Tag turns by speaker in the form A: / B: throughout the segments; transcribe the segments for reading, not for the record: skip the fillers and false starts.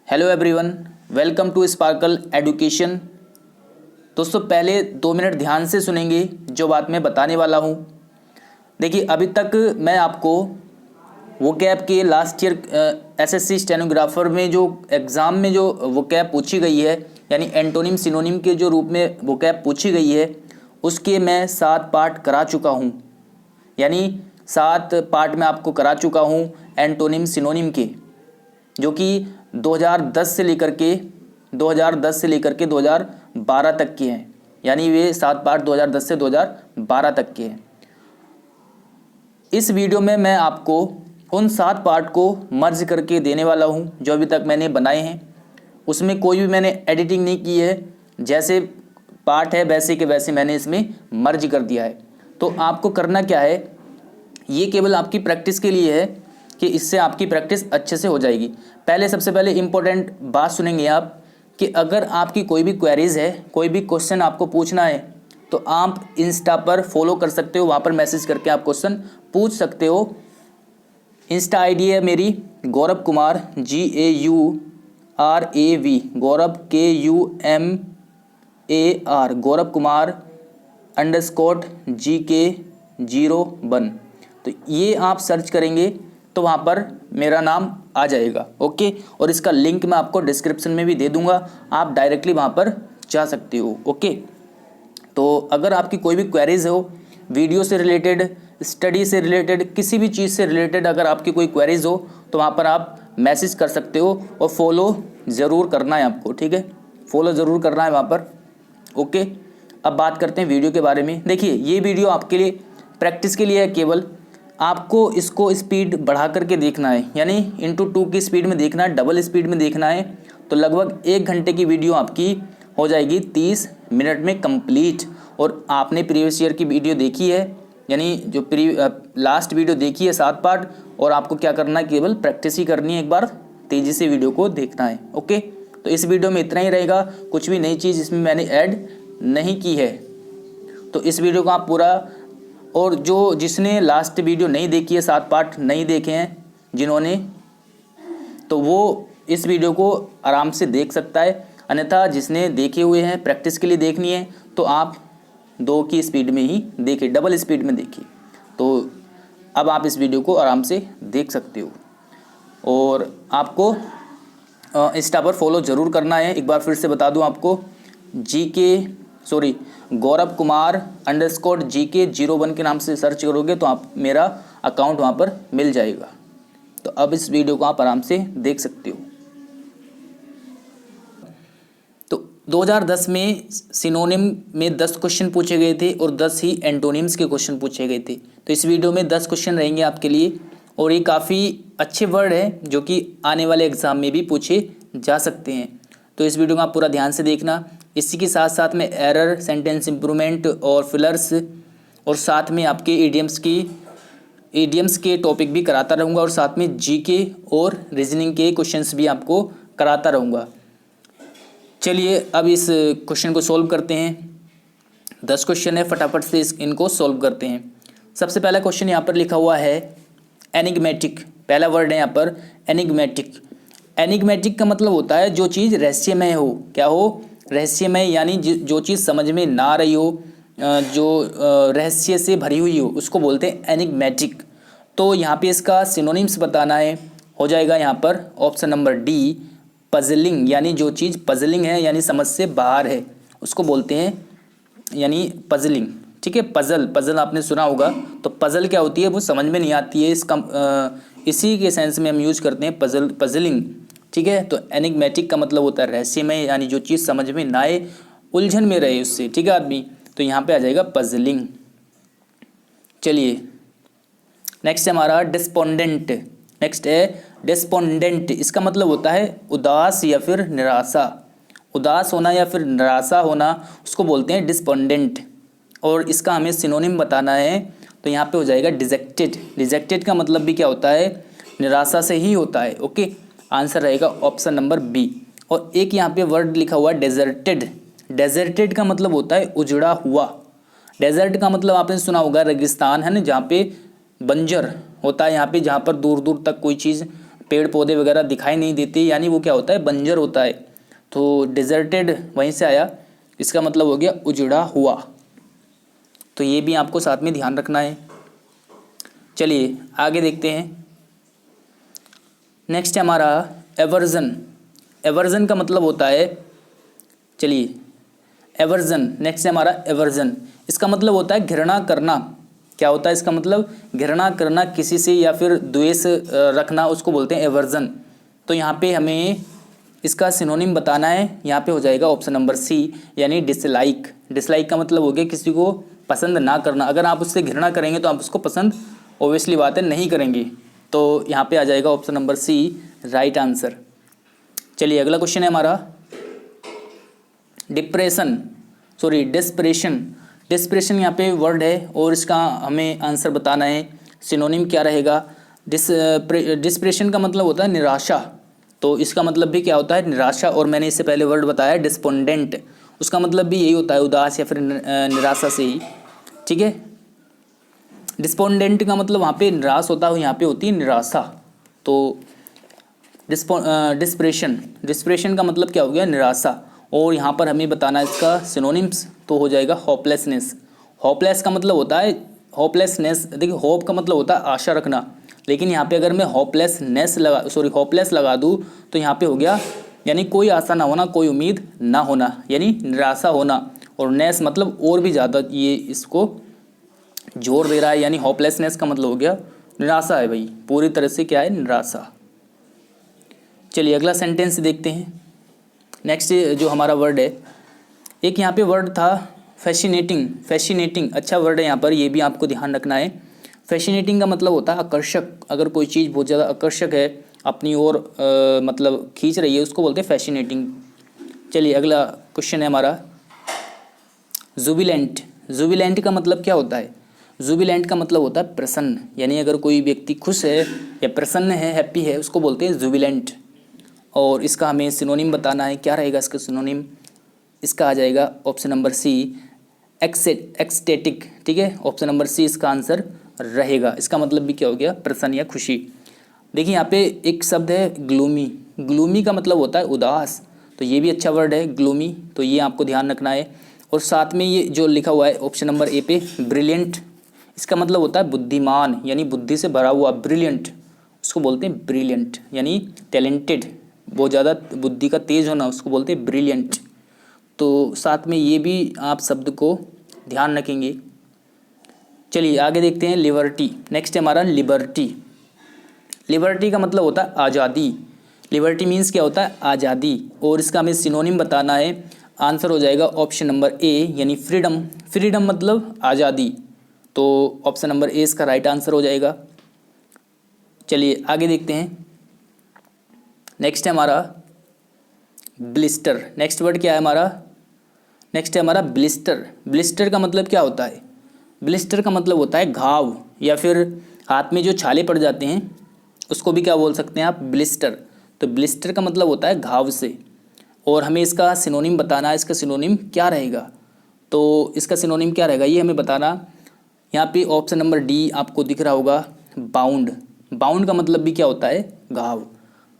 A: Hello everyone, welcome to sparkle education. दोस्तों पहले 2 minute ध्यान से सुनेंगे जो बात मैं बताने वाला हूँ। देखिए अभी तक मैं आपको वोकैब के लास्ट ईयर एसएससी स्टेनोग्राफर में जो एग्ज़ाम में जो वोकैब पूछी गई है, यानी एंटोनिम सिनोनिम के जो रूप में वोकैब पूछी गई है, उसके मैं 7 पार्ट करा चुका हूँ। यानी 7 पार्ट में आपको करा चुका हूँ एंटोनिम सिनोनिम के, जो कि 2010 से लेकर के 2012 तक के हैं। यानी वे 7 पार्ट 2010 से 2012 तक के हैं। इस वीडियो में मैं आपको उन 7 पार्ट को मर्ज करके देने वाला हूं जो अभी तक मैंने बनाए हैं। उसमें कोई भी मैंने एडिटिंग नहीं की है, जैसे पार्ट है वैसे के वैसे मैंने इसमें मर्ज कर दिया है। तो आपको करना क्या है, ये केवल आपकी प्रैक्टिस के लिए है कि इससे आपकी प्रैक्टिस अच्छे से हो जाएगी। सबसे पहले इम्पोर्टेंट बात सुनेंगे आप कि अगर आपकी कोई भी क्वेरीज है, कोई भी क्वेश्चन आपको पूछना है, तो आप इंस्टा पर फॉलो कर सकते हो, वहाँ पर मैसेज करके आप क्वेश्चन पूछ सकते हो। इंस्टा आईडी है मेरी गौरव कुमार GAURAV, गौरव KUMAR, गौरव कुमार _GK01। तो ये आप सर्च करेंगे तो वहाँ पर मेरा नाम आ जाएगा। ओके, और इसका लिंक मैं आपको डिस्क्रिप्शन में भी दे दूँगा, आप डायरेक्टली वहाँ पर जा सकते हो। ओके, तो अगर आपकी कोई भी क्वेरीज हो, वीडियो से रिलेटेड, स्टडी से रिलेटेड, किसी भी चीज़ से रिलेटेड अगर आपकी कोई क्वेरीज हो तो वहाँ पर आप मैसेज कर सकते हो और फॉलो ज़रूर करना है आपको। ठीक है, फॉलो ज़रूर करना है वहाँ पर। ओके, अब बात करते हैं वीडियो के बारे में। देखिए ये वीडियो आपके लिए प्रैक्टिस के लिए है, केवल आपको इसको स्पीड बढ़ा करके देखना है, यानी ×2 की स्पीड में देखना है, डबल स्पीड में देखना है। तो लगभग 1 घंटे की वीडियो आपकी हो जाएगी 30 मिनट में कंप्लीट। और आपने प्रीवियस ईयर की वीडियो देखी है, यानी जो लास्ट वीडियो देखी है 7 पार्ट, और आपको क्या करना है, केवल प्रैक्टिस ही करनी है, एक बार तेज़ी से वीडियो को देखना है। ओके, तो इस वीडियो में इतना ही रहेगा, कुछ भी नई चीज़ इसमें मैंने ऐड नहीं की है। तो इस वीडियो को आप पूरा, और जिसने लास्ट वीडियो नहीं देखी है, 7 पार्ट नहीं देखे हैं जिन्होंने, तो वो इस वीडियो को आराम से देख सकता है। अन्यथा जिसने देखे हुए हैं, प्रैक्टिस के लिए देखनी है, तो आप 2 की स्पीड में ही देखिए, डबल स्पीड में देखिए। तो अब आप इस वीडियो को आराम से देख सकते हो। और आपको इंस्टा पर फॉलो ज़रूर करना है। एक बार फिर से बता दूं आपको, गौरव कुमार _GK01 के नाम से सर्च करोगे तो आप मेरा अकाउंट वहाँ पर मिल जाएगा। तो अब इस वीडियो को आप आराम से देख सकते हो। तो 2010 में सिनोनिम में 10 क्वेश्चन पूछे गए थे और 10 ही एंटोनिम्स के क्वेश्चन पूछे गए थे। तो इस वीडियो में 10 क्वेश्चन रहेंगे आपके लिए, और ये काफ़ी अच्छे वर्ड हैं जो कि आने वाले एग्ज़ाम में भी पूछे जा सकते हैं। तो इस वीडियो को आप पूरा ध्यान से देखना। इसी के साथ साथ में एरर, सेंटेंस इम्प्रूवमेंट और फिलर्स, और साथ में आपके ईडियम्स के टॉपिक भी कराता रहूँगा, और साथ में जीके और रीजनिंग के क्वेश्चंस भी आपको कराता रहूँगा। चलिए अब इस क्वेश्चन को सॉल्व करते हैं। 10 क्वेश्चन है, फटाफट से इनको सॉल्व करते हैं। सबसे पहला क्वेश्चन यहाँ पर लिखा हुआ है एनिग्मेटिक। पहला वर्ड है यहाँ पर एनिग्मेटिक। एनिग्मेटिक का मतलब होता है जो चीज़ रहस्यमय हो। क्या हो? रहस्यमय, यानी जो चीज़ समझ में ना आ रही हो, जो रहस्य से भरी हुई हो, उसको बोलते हैं एनिग्मेटिक। तो यहाँ पे इसका सिनोनिम्स बताना है, हो जाएगा यहाँ पर ऑप्शन नंबर डी, पजलिंग। यानी जो चीज़ पजलिंग है, यानी समझ से बाहर है, उसको बोलते हैं यानी पजलिंग। ठीक है, पजल आपने सुना होगा। तो पजल क्या होती है, वो समझ में नहीं आती है, इसी के सेंस में हम यूज करते हैं पजलिंग। ठीक है, तो एनिग्मेटिक का मतलब होता है रहस्यमय, यानी जो चीज़ समझ में ना आए, उलझन में रहे उससे। ठीक है आदमी, तो यहाँ पे आ जाएगा पजलिंग। चलिए नेक्स्ट है हमारा डिस्पोंडेंट। नेक्स्ट है डिस्पोंडेंट। इसका मतलब होता है उदास या फिर निराशा। उदास होना या फिर निराशा होना, उसको बोलते हैं डिस्पोंडेंट। और इसका हमें सिनोनिम बताना है, तो यहाँ पे हो जाएगा डिजेक्टेड। डिजेक्टेड का मतलब भी क्या होता है, निराशा से ही होता है। ओके, आंसर रहेगा ऑप्शन नंबर बी। और एक यहाँ पे वर्ड लिखा हुआ है डेजर्टेड। डेजर्टेड का मतलब होता है उजड़ा हुआ। डेजर्ट का मतलब आपने सुना होगा रेगिस्तान है ना, जहाँ पे बंजर होता है, यहाँ पे जहाँ पर दूर दूर तक कोई चीज़ पेड़ पौधे वगैरह दिखाई नहीं देते, यानी वो क्या होता है, बंजर होता है। तो डिजर्टेड वहीं से आया, इसका मतलब हो गया उजड़ा हुआ। तो ये भी आपको साथ में ध्यान रखना है। चलिए आगे देखते हैं। नेक्स्ट है हमारा एवर्जन। एवर्जन का मतलब होता है, चलिए एवर्जन, नेक्स्ट है हमारा एवर्जन। इसका मतलब होता है घृणा करना। क्या होता है इसका मतलब, घृणा करना किसी से या फिर द्वेष रखना, उसको बोलते हैं एवर्जन। तो यहाँ पे हमें इसका सिनोनिम बताना है, यहाँ पे हो जाएगा ऑप्शन नंबर सी, यानी डिसलाइक। डिसलाइक का मतलब हो गया किसी को पसंद ना करना। अगर आप उससे घृणा करेंगे तो आप उसको पसंद ओब्वियसली बात है नहीं करेंगे। तो यहाँ पे आ जाएगा option number C right answer. चलिए अगला क्वेश्चन है हमारा डिस्प्रेशन। डिस्प्रेशन यहाँ पे वर्ड है और इसका हमें आंसर बताना है, सिनोनिम क्या रहेगा। डिस्प्रेशन का मतलब होता है निराशा, तो इसका मतलब भी क्या होता है, निराशा। और मैंने इससे पहले वर्ड बताया डिस्पोंडेंट, उसका मतलब भी यही होता है, उदास या फिर निराशा से ही, ठीक है। डिस्पोंडेंट का मतलब वहाँ पे निराश होता है, यहाँ पे होती है निराशा। तो डिस्प्रेशन का मतलब क्या हो गया, निराशा। और यहाँ पर हमें बताना है इसका सिनोनिम्स, तो हो जाएगा होपलेसनेस। होपलेस का मतलब होता है होपलेसनेस, देखिए होप का मतलब होता है आशा रखना, लेकिन यहाँ पे अगर मैं होपलेस लगा दूँ तो यहाँ पे हो गया यानी कोई आशा ना होना, कोई उम्मीद ना होना, यानी निराशा होना। और नेस मतलब और भी ज़्यादा ये इसको जोर दे रहा है, यानी होपलेसनेस का मतलब हो गया निराशा है भाई, पूरी तरह से क्या है, निराशा। चलिए अगला सेंटेंस देखते हैं। नेक्स्ट जो हमारा वर्ड है, एक यहाँ पे वर्ड था फैसिनेटिंग। फैसिनेटिंग अच्छा वर्ड है यहाँ पर, ये भी आपको ध्यान रखना है। फैसिनेटिंग का मतलब होता है आकर्षक। अगर कोई चीज़ बहुत ज़्यादा आकर्षक है, अपनी ओर मतलब खींच रही है, उसको बोलते हैं फैसिनेटिंग। चलिए अगला क्वेश्चन है हमारा जुबिलेंट। जुबिलेंट का मतलब क्या होता है, जुबिलेंट का मतलब होता है प्रसन्न, यानी अगर कोई व्यक्ति खुश है या प्रसन्न है, हैप्पी है, उसको बोलते हैं जुबिलेंट। और इसका हमें सिनोनिम बताना है, क्या रहेगा इसका सिनोनिम, इसका आ जाएगा ऑप्शन नंबर सी एक्सटेटिक, ठीक है। ऑप्शन नंबर सी इसका आंसर रहेगा। इसका मतलब भी क्या हो गया, प्रसन्न या खुशी। देखिए यहाँ पे एक शब्द है ग्लूमी। ग्लूमी का मतलब होता है उदास, तो ये भी अच्छा वर्ड है ग्लूमी, तो ये आपको ध्यान रखना है। और साथ में ये जो लिखा हुआ है ऑप्शन नंबर ए पे ब्रिलियंट, इसका मतलब होता है बुद्धिमान, यानी बुद्धि से भरा हुआ। ब्रिलियंट उसको बोलते हैं ब्रिलियंट, यानी टैलेंटेड, बहुत ज़्यादा बुद्धि का तेज होना, उसको बोलते हैं ब्रिलियंट। तो साथ में ये भी आप शब्द को ध्यान रखेंगे। चलिए आगे देखते हैं लिबर्टी। नेक्स्ट है हमारा लिबर्टी। लिबर्टी का मतलब होता है आज़ादी। लिबर्टी मीन्स क्या होता है, आज़ादी। और इसका हमें सिनोनिम बताना है, आंसर हो जाएगा ऑप्शन नंबर ए, यानी फ्रीडम। फ्रीडम मतलब आज़ादी, तो ऑप्शन नंबर ए इसका राइट आंसर हो जाएगा। चलिए आगे देखते हैं। नेक्स्ट है हमारा ब्लिस्टर। नेक्स्ट वर्ड क्या है हमारा, नेक्स्ट है हमारा ब्लिस्टर। ब्लिस्टर का मतलब क्या होता है, ब्लिस्टर का मतलब होता है घाव, या फिर हाथ में जो छाले पड़ जाते हैं उसको भी क्या बोल सकते हैं आप, ब्लिस्टर। तो ब्लिस्टर का मतलब होता है घाव से। और हमें इसका सिनोनिम बताना है, इसका सिनोनिम क्या रहेगा, तो इसका सिनोनिम क्या रहेगा ये हमें बताना। यहाँ पे ऑप्शन नंबर डी आपको दिख रहा होगा, बाउंड। बाउंड का मतलब भी क्या होता है, घाव।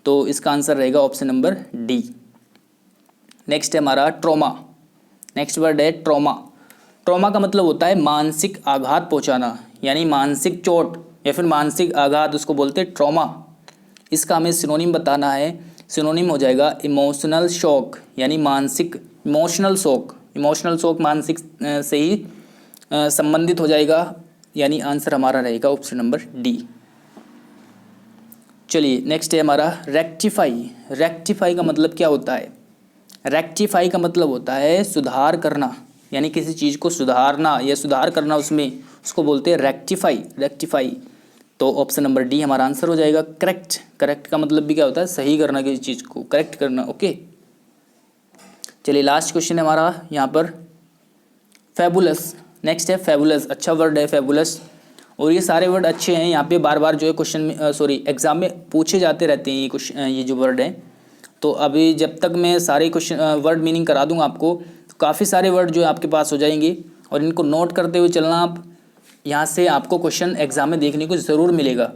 A: तो इसका आंसर रहेगा ऑप्शन नंबर डी। नेक्स्ट है हमारा ट्रॉमा। नेक्स्ट वर्ड है ट्रॉमा। ट्रॉमा का मतलब होता है मानसिक आघात पहुंचाना, यानी मानसिक चोट या फिर मानसिक आघात, उसको बोलते हैं ट्रॉमा। इसका हमें सिनोनिम बताना है, सिनोनिम हो जाएगा इमोशनल शॉक, यानी मानसिक इमोशनल शॉक। इमोशनल शॉक मानसिक से ही संबंधित हो जाएगा, यानी आंसर हमारा रहेगा ऑप्शन नंबर डी। चलिए नेक्स्ट है हमारा रेक्टिफाई। रेक्टिफाई का मतलब क्या होता है, रेक्टिफाई का मतलब होता है सुधार करना, यानी किसी चीज़ को सुधारना या सुधार करना उसमें, उसको बोलते हैं रेक्टिफाई। रेक्टिफाई, तो ऑप्शन नंबर डी हमारा आंसर हो जाएगा। करेक्ट, करेक्ट का मतलब भी क्या होता है, सही करना, किसी चीज़ को करेक्ट करना, ओके। चलिए लास्ट क्वेश्चन है हमारा यहाँ पर फैबुलस। नेक्स्ट है फैबुलस। अच्छा वर्ड है फैबुलस, और ये सारे वर्ड अच्छे हैं, यहाँ पे बार बार जो है क्वेश्चन में एग्जाम में पूछे जाते रहते हैं ये क्वेश्चन, ये जो वर्ड हैं। तो अभी जब तक मैं सारे क्वेश्चन वर्ड मीनिंग करा दूंगा आपको, तो काफ़ी सारे वर्ड जो है आपके पास हो जाएंगे, और इनको नोट करते हुए चलना आप। यहाँ से आपको क्वेश्चन एग्जाम में देखने को ज़रूर मिलेगा।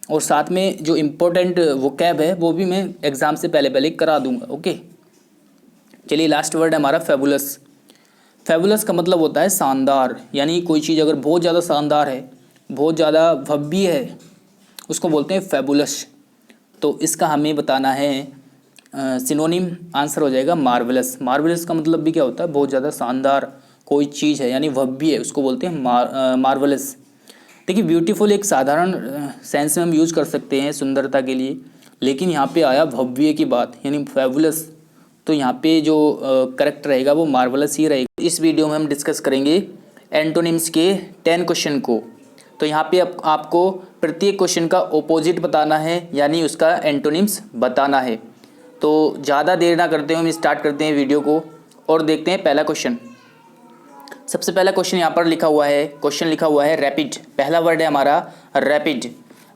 A: और साथ में जो इम्पोर्टेंट वोकैब है वो भी मैं एग्ज़ाम से पहले पहले करा दूंगा। ओके, चलिए लास्ट वर्ड है हमारा फेबुलस। फेबुलस का मतलब होता है शानदार, यानी कोई चीज़ अगर बहुत ज़्यादा शानदार है, बहुत ज़्यादा भव्य है, उसको बोलते हैं फेबुलस। तो इसका हमें बताना है सिनोनिम, आंसर हो जाएगा मार्वलस। मार्वलस का मतलब भी क्या होता है, बहुत ज़्यादा शानदार कोई चीज़ है यानी भव्य है, उसको बोलते हैं मार्वलस। देखिए ब्यूटीफुल एक साधारण सेंस में हम यूज़ कर सकते हैं सुंदरता के लिए, लेकिन यहाँ पे आया भव्य की बात यानी फेबुलस, तो यहाँ पे जो करेक्ट रहेगा वो मार्वलस ही रहेगा। इस वीडियो में हम डिस्कस करेंगे एंटोनिम्स के 10 क्वेश्चन को। तो यहाँ पे आपको प्रत्येक क्वेश्चन का ओपोजिट बताना है यानी उसका एंटोनिम्स बताना है। तो ज़्यादा देर ना करते हुए हम स्टार्ट करते हैं वीडियो को और देखते हैं पहला क्वेश्चन। सबसे पहला क्वेश्चन यहाँ पर लिखा हुआ है, क्वेश्चन लिखा हुआ है रैपिड। पहला वर्ड है हमारा रैपिड।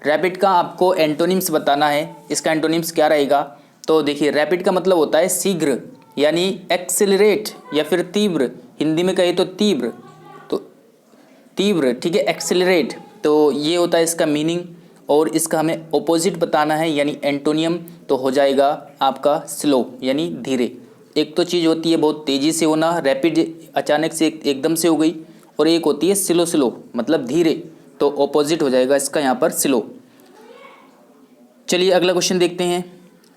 A: रैपिड का आपको एंटोनिम्स बताना है, इसका एंटोनिम्स क्या रहेगा। तो देखिए रैपिड का मतलब होता है शीघ्र यानी एक्सेलरेट या फिर तीव्र, हिंदी में कहे तो तीव्र, तो तीव्र, ठीक है, एक्सेलरेट, तो ये होता है इसका मीनिंग। और इसका हमें ऑपोजिट बताना है यानी एंटोनियम, तो हो जाएगा आपका स्लो यानी धीरे। एक तो चीज़ होती है बहुत तेज़ी से होना, रैपिड अचानक से एकदम से हो गई, और एक होती है स्लो, स्लो मतलब धीरे, तो ऑपोजिट हो जाएगा इसका यहाँ पर स्लो। चलिए अगला क्वेश्चन देखते हैं,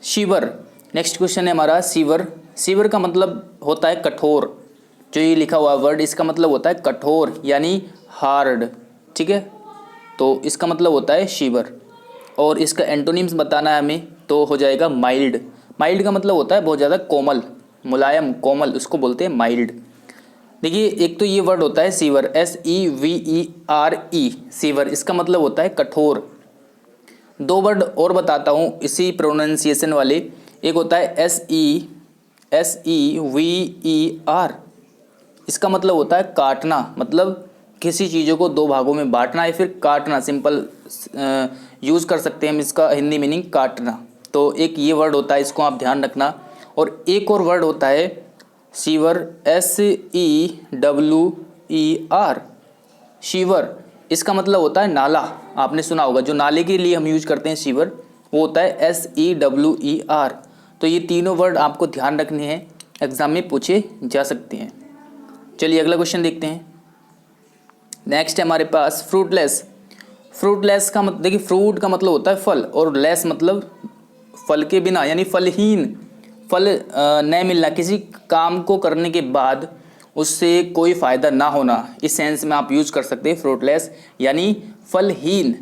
A: शिवर। नेक्स्ट क्वेश्चन है हमारा शिवर। शिवर का मतलब होता है कठोर। जो ये लिखा हुआ वर्ड इसका मतलब होता है कठोर यानी हार्ड, ठीक है, तो इसका मतलब होता है शिवर। और इसका एंटोनिम्स बताना है हमें, तो हो जाएगा माइल्ड। माइल्ड का मतलब होता है बहुत ज़्यादा कोमल, मुलायम, कोमल, उसको बोलते हैं माइल्ड। देखिए एक तो ये वर्ड होता है सीवर, SEVERE, सीवर, इसका मतलब होता है कठोर। दो वर्ड और बताता हूँ इसी प्रोनाउंसिएशन वाले। एक होता है SEVER, इसका मतलब होता है काटना, मतलब किसी चीज़ों को दो भागों में बांटना या फिर काटना, सिंपल यूज़ कर सकते हैं हम इसका हिंदी मीनिंग काटना। तो एक ये वर्ड होता है, इसको आप ध्यान रखना। और एक और वर्ड होता है सीवर, SEWER, शीवर, इसका मतलब होता है नाला। आपने सुना होगा जो नाले के लिए हम यूज करते हैं शीवर, वो होता है SEWER। तो ये तीनों वर्ड आपको ध्यान रखने हैं, एग्जाम में पूछे जा सकते हैं। चलिए अगला क्वेश्चन देखते हैं। नेक्स्ट है हमारे पास फ्रूटलेस। फ्रूटलेस का मतलब, देखिए फ्रूट का मतलब होता है फल और लेस मतलब फल के बिना यानी फलहीन, फल न मिलना, किसी काम को करने के बाद उससे कोई फ़ायदा ना होना, इस सेंस में आप यूज कर सकते हैं फ्रूटलेस यानी फलहीन।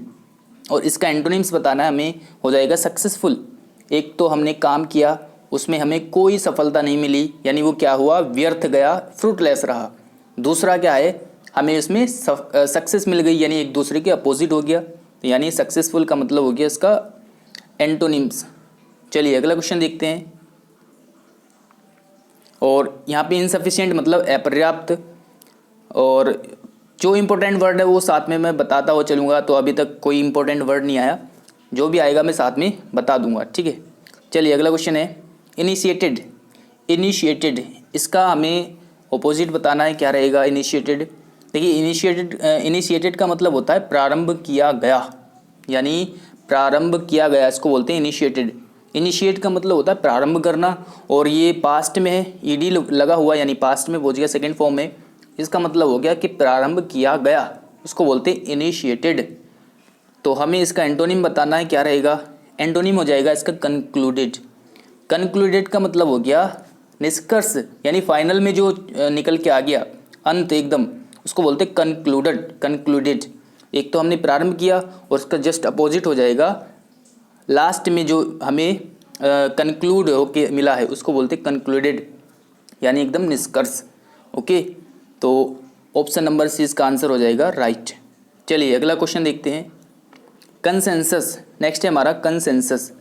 A: और इसका एंटोनिम्स बताना है हमें, हो जाएगा सक्सेसफुल। एक तो हमने काम किया उसमें हमें कोई सफलता नहीं मिली यानी वो क्या हुआ, व्यर्थ गया, फ्रूटलेस रहा। दूसरा क्या है, हमें उसमें सक्सेस मिल गई यानी एक दूसरे के अपोजिट हो गया, तो यानी सक्सेसफुल का मतलब हो गया इसका एंटोनिम्स। चलिए अगला क्वेश्चन देखते हैं। और यहाँ पे इनसफिशिएंट मतलब अपर्याप्त, और जो इम्पोर्टेंट वर्ड है वो साथ में मैं बताता हुआ चलूँगा। तो अभी तक कोई इम्पोर्टेंट वर्ड नहीं आया, जो भी आएगा मैं साथ में बता दूंगा, ठीक है। चलिए अगला क्वेश्चन है इनिशिएटेड। इनिशिएटेड, इसका हमें ऑपोजिट बताना है, क्या रहेगा इनिशिएटेड। देखिए इनिशिएटेड का मतलब होता है प्रारंभ किया गया यानी प्रारंभ किया गया, इसको बोलते हैं इनिशिएटेड। इनिशिएट का मतलब होता है प्रारंभ करना, और ये पास्ट में है, ईडी लगा हुआ यानी पास्ट में पहुंच गया सेकंड फॉर्म में, इसका मतलब हो गया कि प्रारंभ किया गया, उसको बोलते हैं इनिशिएटेड। तो हमें इसका एंटोनिम बताना है, क्या रहेगा, एंटोनिम हो जाएगा इसका कंक्लूडेड। कंक्लूडेड का मतलब हो गया निष्कर्ष यानी फाइनल में जो निकल के आ गया, अंत एकदम, उसको बोलते हैं कंक्लूडेड। कंक्लूडेड, एक तो हमने प्रारंभ किया और उसका जस्ट अपोजिट हो जाएगा लास्ट में जो हमें कंक्लूड होके मिला है, उसको बोलते हैं कंक्लूडेड यानी एकदम निष्कर्ष। ओके, तो ऑप्शन नंबर सी इसका आंसर हो जाएगा राइट। चलिए अगला क्वेश्चन देखते हैं, कंसेंसस। नेक्स्ट है हमारा कंसेंसस।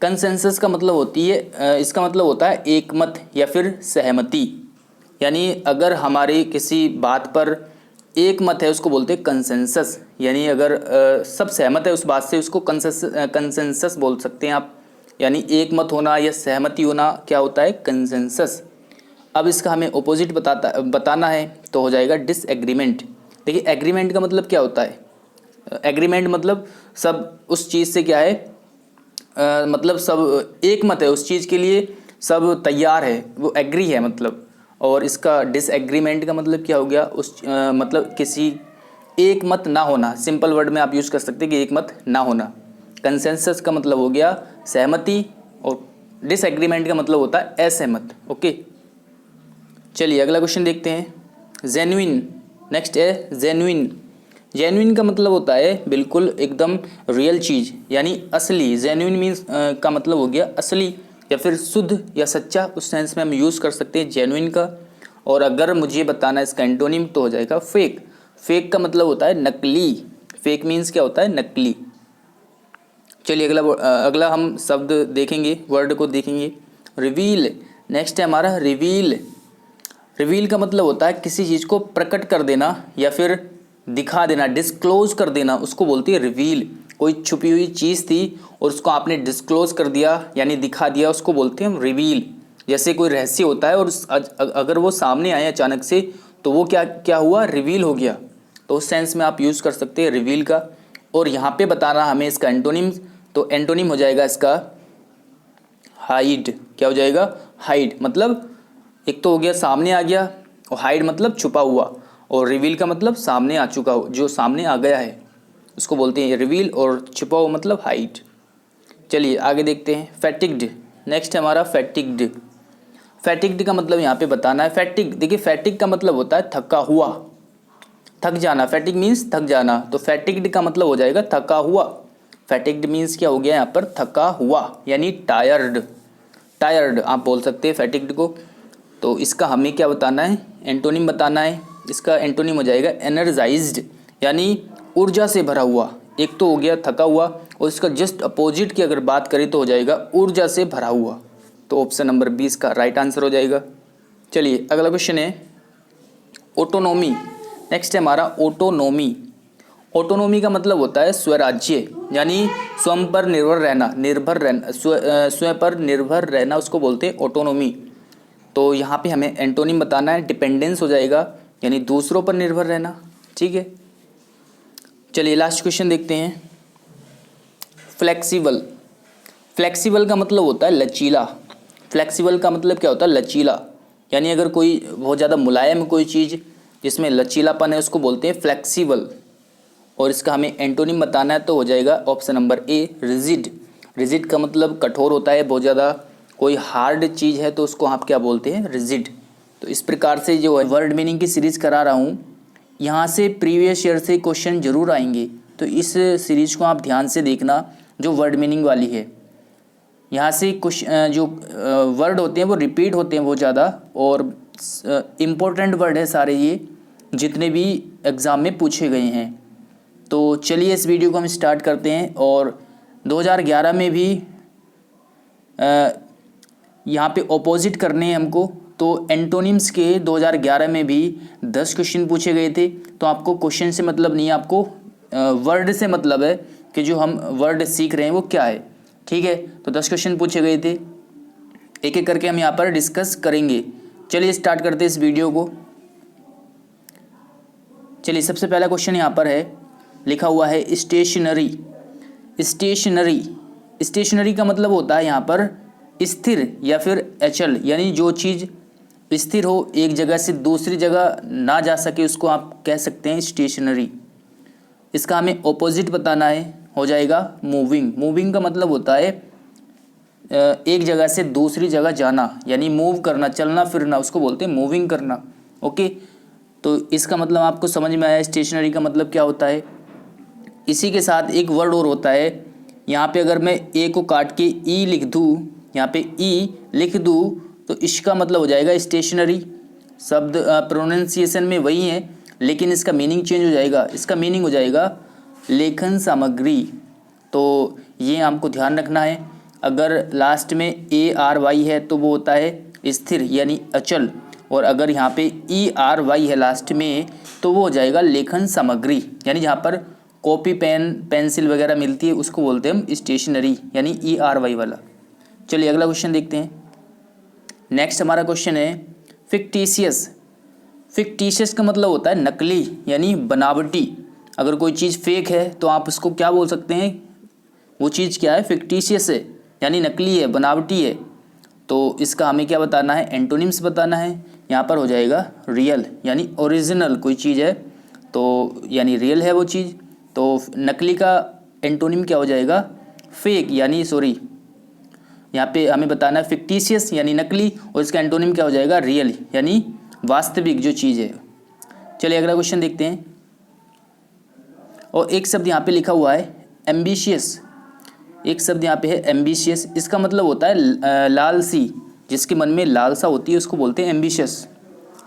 A: कंसेंसस का मतलब होती है, इसका मतलब होता है एकमत या फिर सहमति, यानी अगर हमारी किसी बात पर एक मत है उसको बोलते हैं कंसेंसस, यानी अगर सब सहमत है उस बात से उसको कंसेंसस बोल सकते हैं आप, यानी एक मत होना या सहमति होना क्या होता है, कंसेंसस। अब इसका हमें ऑपोजिट बताना है, तो हो जाएगा डिसएग्रीमेंट। देखिए एग्रीमेंट का मतलब क्या होता है, एग्रीमेंट मतलब सब उस चीज़ से क्या है, मतलब सब एक मत है उस चीज़ के लिए, सब तैयार है, वो एग्री है मतलब। और इसका डिसएग्रीमेंट का मतलब क्या हो गया, उस मतलब किसी एक मत ना होना, सिंपल वर्ड में आप यूज़ कर सकते हैं कि एक मत ना होना। कंसेंसस का मतलब हो गया सहमति, और डिसएग्रीमेंट का मतलब होता है असहमत। ओके, चलिए अगला क्वेश्चन देखते हैं। जेन्युइन, नेक्स्ट है जेन्युइन। जेन्युइन का मतलब होता है बिल्कुल एकदम रियल चीज़, यानी असली। जेन्युइन मीन्स का मतलब हो गया असली या फिर शुद्ध या सच्चा, उस सेंस में हम यूज़ कर सकते हैं जेन्युइन का। और अगर मुझे बताना इसका एंटोनिम तो हो जाएगा फेक। फेक का मतलब होता है नकली। फेक मीन्स क्या होता है, नकली। चलिए अगला हम शब्द देखेंगे, वर्ड को देखेंगे, रिवील। नेक्स्ट है हमारा रिवील। रिवील का मतलब होता है किसी चीज़ को प्रकट कर देना या फिर दिखा देना, डिस्क्लोज कर देना, उसको बोलती है रिवील। कोई छुपी हुई चीज़ थी और उसको आपने डिस्क्लोज कर दिया यानी दिखा दिया, उसको बोलते हैं हम रिवील। जैसे कोई रहस्य होता है और अगर वो सामने आए अचानक से तो वो क्या क्या हुआ, रिवील हो गया। तो उस सेंस में आप यूज़ कर सकते हैं रिवील का। और यहाँ पे बताना हमें इसका एंटोनिम, तो एंटोनिम हो जाएगा इसका हाइड। क्या हो जाएगा, हाइड। मतलब एक तो हो गया सामने आ गया, और हाइड मतलब छुपा हुआ, और रिवील का मतलब सामने आ चुका हो, जो सामने आ गया है उसको बोलते हैं रिवील, और छुपा हुआ मतलब हाइड। चलिए आगे देखते हैं, फैटिग्ड। नेक्स्ट है हमारा फैटिग्ड। फैटिग्ड का मतलब यहाँ पे बताना है, फैटिग, देखिए फैटिग का मतलब होता है थका हुआ, थक जाना। फैटिग मीन्स थक जाना, तो फैटिग्ड का मतलब हो जाएगा थका हुआ। फैटिग्ड मीन्स क्या हो गया यहाँ पर, थका हुआ, यानी टायर्ड। टायर्ड आप बोल सकते हैं फैटिग्ड को। तो इसका हमें क्या बताना है, एंटोनिम बताना है। इसका एंटोनिम हो जाएगा एनर्जाइज्ड, यानी ऊर्जा से भरा हुआ। एक तो हो गया थका हुआ, और इसका जस्ट अपोजिट की अगर बात करें तो हो जाएगा ऊर्जा से भरा हुआ। तो ऑप्शन नंबर 20 का राइट आंसर हो जाएगा। चलिए अगला क्वेश्चन है ऑटोनोमी। नेक्स्ट है हमारा ऑटोनोमी। ऑटोनोमी का मतलब होता है स्वराज्य, यानी स्वयं पर निर्भर रहना, स्वयं पर निर्भर रहना, उसको बोलते हैं ऑटोनोमी। तो यहाँ पे हमें एंटोनिम बताना है, डिपेंडेंस हो जाएगा, यानी दूसरों पर निर्भर रहना। ठीक है, चलिए लास्ट क्वेश्चन देखते हैं, फ्लेक्सिबल। फ्लेक्सिबल का मतलब होता है लचीला। फ्लेक्सिबल का मतलब क्या होता है, लचीला, यानी अगर कोई बहुत ज़्यादा मुलायम कोई चीज़ जिसमें लचीलापन है उसको बोलते हैं फ्लेक्सिबल। और इसका हमें एंटोनिम बताना है तो हो जाएगा option number A, rigid. Rigid का मतलब कठोर होता है बहुत ज़्यादा, कोई हार्ड चीज़ है तो उसको आप क्या बोलते हैं, रिजिड। तो इस प्रकार से जो है वर्ड मीनिंग की सीरीज़ करा रहा हूँ, यहाँ से प्रीवियस ईयर से क्वेश्चन जरूर आएंगे, तो इस सीरीज़ को आप ध्यान से देखना जो वर्ड मीनिंग वाली है। यहाँ से कुछ जो वर्ड होते हैं वो रिपीट होते हैं बहुत ज़्यादा, और इम्पोर्टेंट वर्ड है सारे ये जितने भी एग्ज़ाम में पूछे गए हैं। तो चलिए इस वीडियो को हम स्टार्ट करते हैं। और 2011 में भी यहाँ पे ऑपोजिट करने हैं हमको, तो एंटोनिम्स के 2011 में भी 10 क्वेश्चन पूछे गए थे। तो आपको क्वेश्चन से मतलब नहीं है, आपको वर्ड से मतलब है कि जो हम वर्ड सीख रहे हैं वो क्या है। ठीक है, तो 10 क्वेश्चन पूछे गए थे, एक एक करके हम यहाँ पर डिस्कस करेंगे। चलिए स्टार्ट करते हैं इस वीडियो को। चलिए सबसे पहला क्वेश्चन यहाँ पर है, लिखा हुआ है स्टेशनरी। स्टेशनरी, स्टेशनरी का मतलब होता है यहाँ पर स्थिर या फिर अचल, यानी जो चीज़ स्थिर हो, एक जगह से दूसरी जगह ना जा सके, उसको आप कह सकते हैं स्टेशनरी। इसका हमें ऑपोजिट बताना है, हो जाएगा मूविंग। मूविंग का मतलब होता है एक जगह से दूसरी जगह जाना, यानी मूव करना, चलना फिरना, उसको बोलते हैं मूविंग करना। ओके, तो इसका मतलब आपको समझ में आया स्टेशनरी का मतलब क्या होता है। इसी के साथ एक वर्ड और होता है, यहाँ पे अगर मैं ए को काट के ई लिख दूँ, यहाँ पे ई लिख दूँ, तो इसका मतलब हो जाएगा स्टेशनरी। शब्द प्रोनाउंसिएशन में वही है, लेकिन इसका मीनिंग चेंज हो जाएगा। इसका मीनिंग हो जाएगा लेखन सामग्री। तो ये आपको ध्यान रखना है, अगर लास्ट में ए आर वाई है तो वो होता है स्थिर यानी अचल, और अगर यहाँ पे ई आर वाई है लास्ट में तो वो हो जाएगा लेखन सामग्री, यानी जहाँ पर कॉपी पेन पेंसिल वगैरह मिलती है उसको बोलते हैं हम स्टेशनरी, यानी ई आर वाई वाला। चलिए अगला क्वेश्चन देखते हैं। नेक्स्ट हमारा क्वेश्चन है फिक्टिशियस। फिक्टिशियस का मतलब होता है नकली, यानी बनावटी। अगर कोई चीज़ फेक है तो आप उसको क्या बोल सकते हैं, वो चीज़ क्या है, फिक्टिशियस है यानी नकली है, बनावटी है। तो इसका हमें क्या बताना है, एंटोनिम्स बताना है। यहाँ पर हो जाएगा रियल यानी ओरिजिनल कोई चीज़ है तो यानी रियल है वो चीज़, तो नकली का एंटोनिम क्या हो जाएगा, फेक यानी सॉरी यहाँ पे हमें बताना है फिक्टिशियस यानी नकली, और इसका एंटोनिम क्या हो जाएगा, रियल यानी वास्तविक जो चीज़ है। चलिए अगला क्वेश्चन देखते हैं। और एक शब्द यहाँ पे लिखा हुआ है एम्बिशियस, एक शब्द यहाँ पे है एम्बिशियस, इसका मतलब होता है लालसी, जिसके मन में लालसा होती है उसको बोलते हैं एम्बिशियस।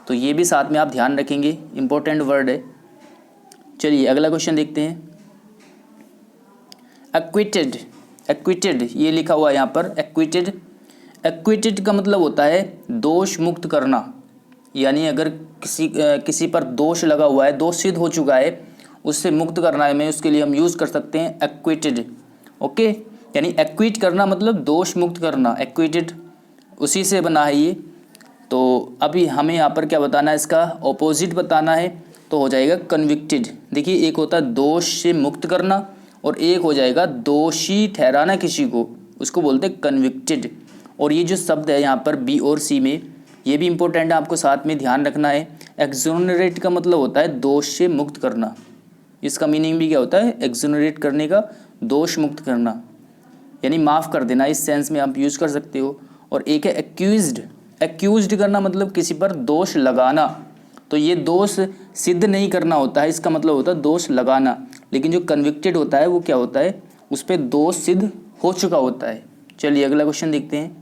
A: तो ये भी साथ में आप ध्यान रखेंगे, इंपॉर्टेंट वर्ड है। चलिए अगला क्वेश्चन देखते हैं। एक्विटेड, एक्विटेड ये लिखा हुआ है यहाँ पर एक्विटेड, एक्विटेड का मतलब होता है दोष मुक्त करना, यानी अगर किसी पर दोष लगा हुआ है, दोष सिद्ध हो चुका है, उससे मुक्त करना है, में उसके लिए हम यूज़ कर सकते हैं एक्विटेड। ओके, यानी एक्विट करना मतलब दोष मुक्त करना, एक्विटेड उसी से बना है ये। तो अभी हमें यहाँ पर क्या बताना है, इसका ऑपोजिट बताना है, तो हो जाएगा कन्विक्टेड। देखिए एक होता है दोष से मुक्त करना और एक हो जाएगा दोषी ठहराना किसी को, उसको बोलते हैं कन्विक्टेड। और ये जो शब्द है यहाँ पर बी और सी में, ये भी इंपॉर्टेंट है, आपको साथ में ध्यान रखना है। एक्सोनरेट का मतलब होता है दोष से मुक्त करना, इसका मीनिंग भी क्या होता है, एक्सोनरेट करने का, दोष मुक्त करना यानी माफ़ कर देना, इस सेंस में आप यूज़ कर सकते हो। और एक है एक्यूज्ड, एक्यूज्ड करना मतलब किसी पर दोष लगाना, तो ये दोष सिद्ध नहीं करना होता है, इसका मतलब होता है दोष लगाना। लेकिन जो कन्विक्टेड होता है वो क्या होता है, उस पर दोष सिद्ध हो चुका होता है। चलिए अगला क्वेश्चन देखते हैं।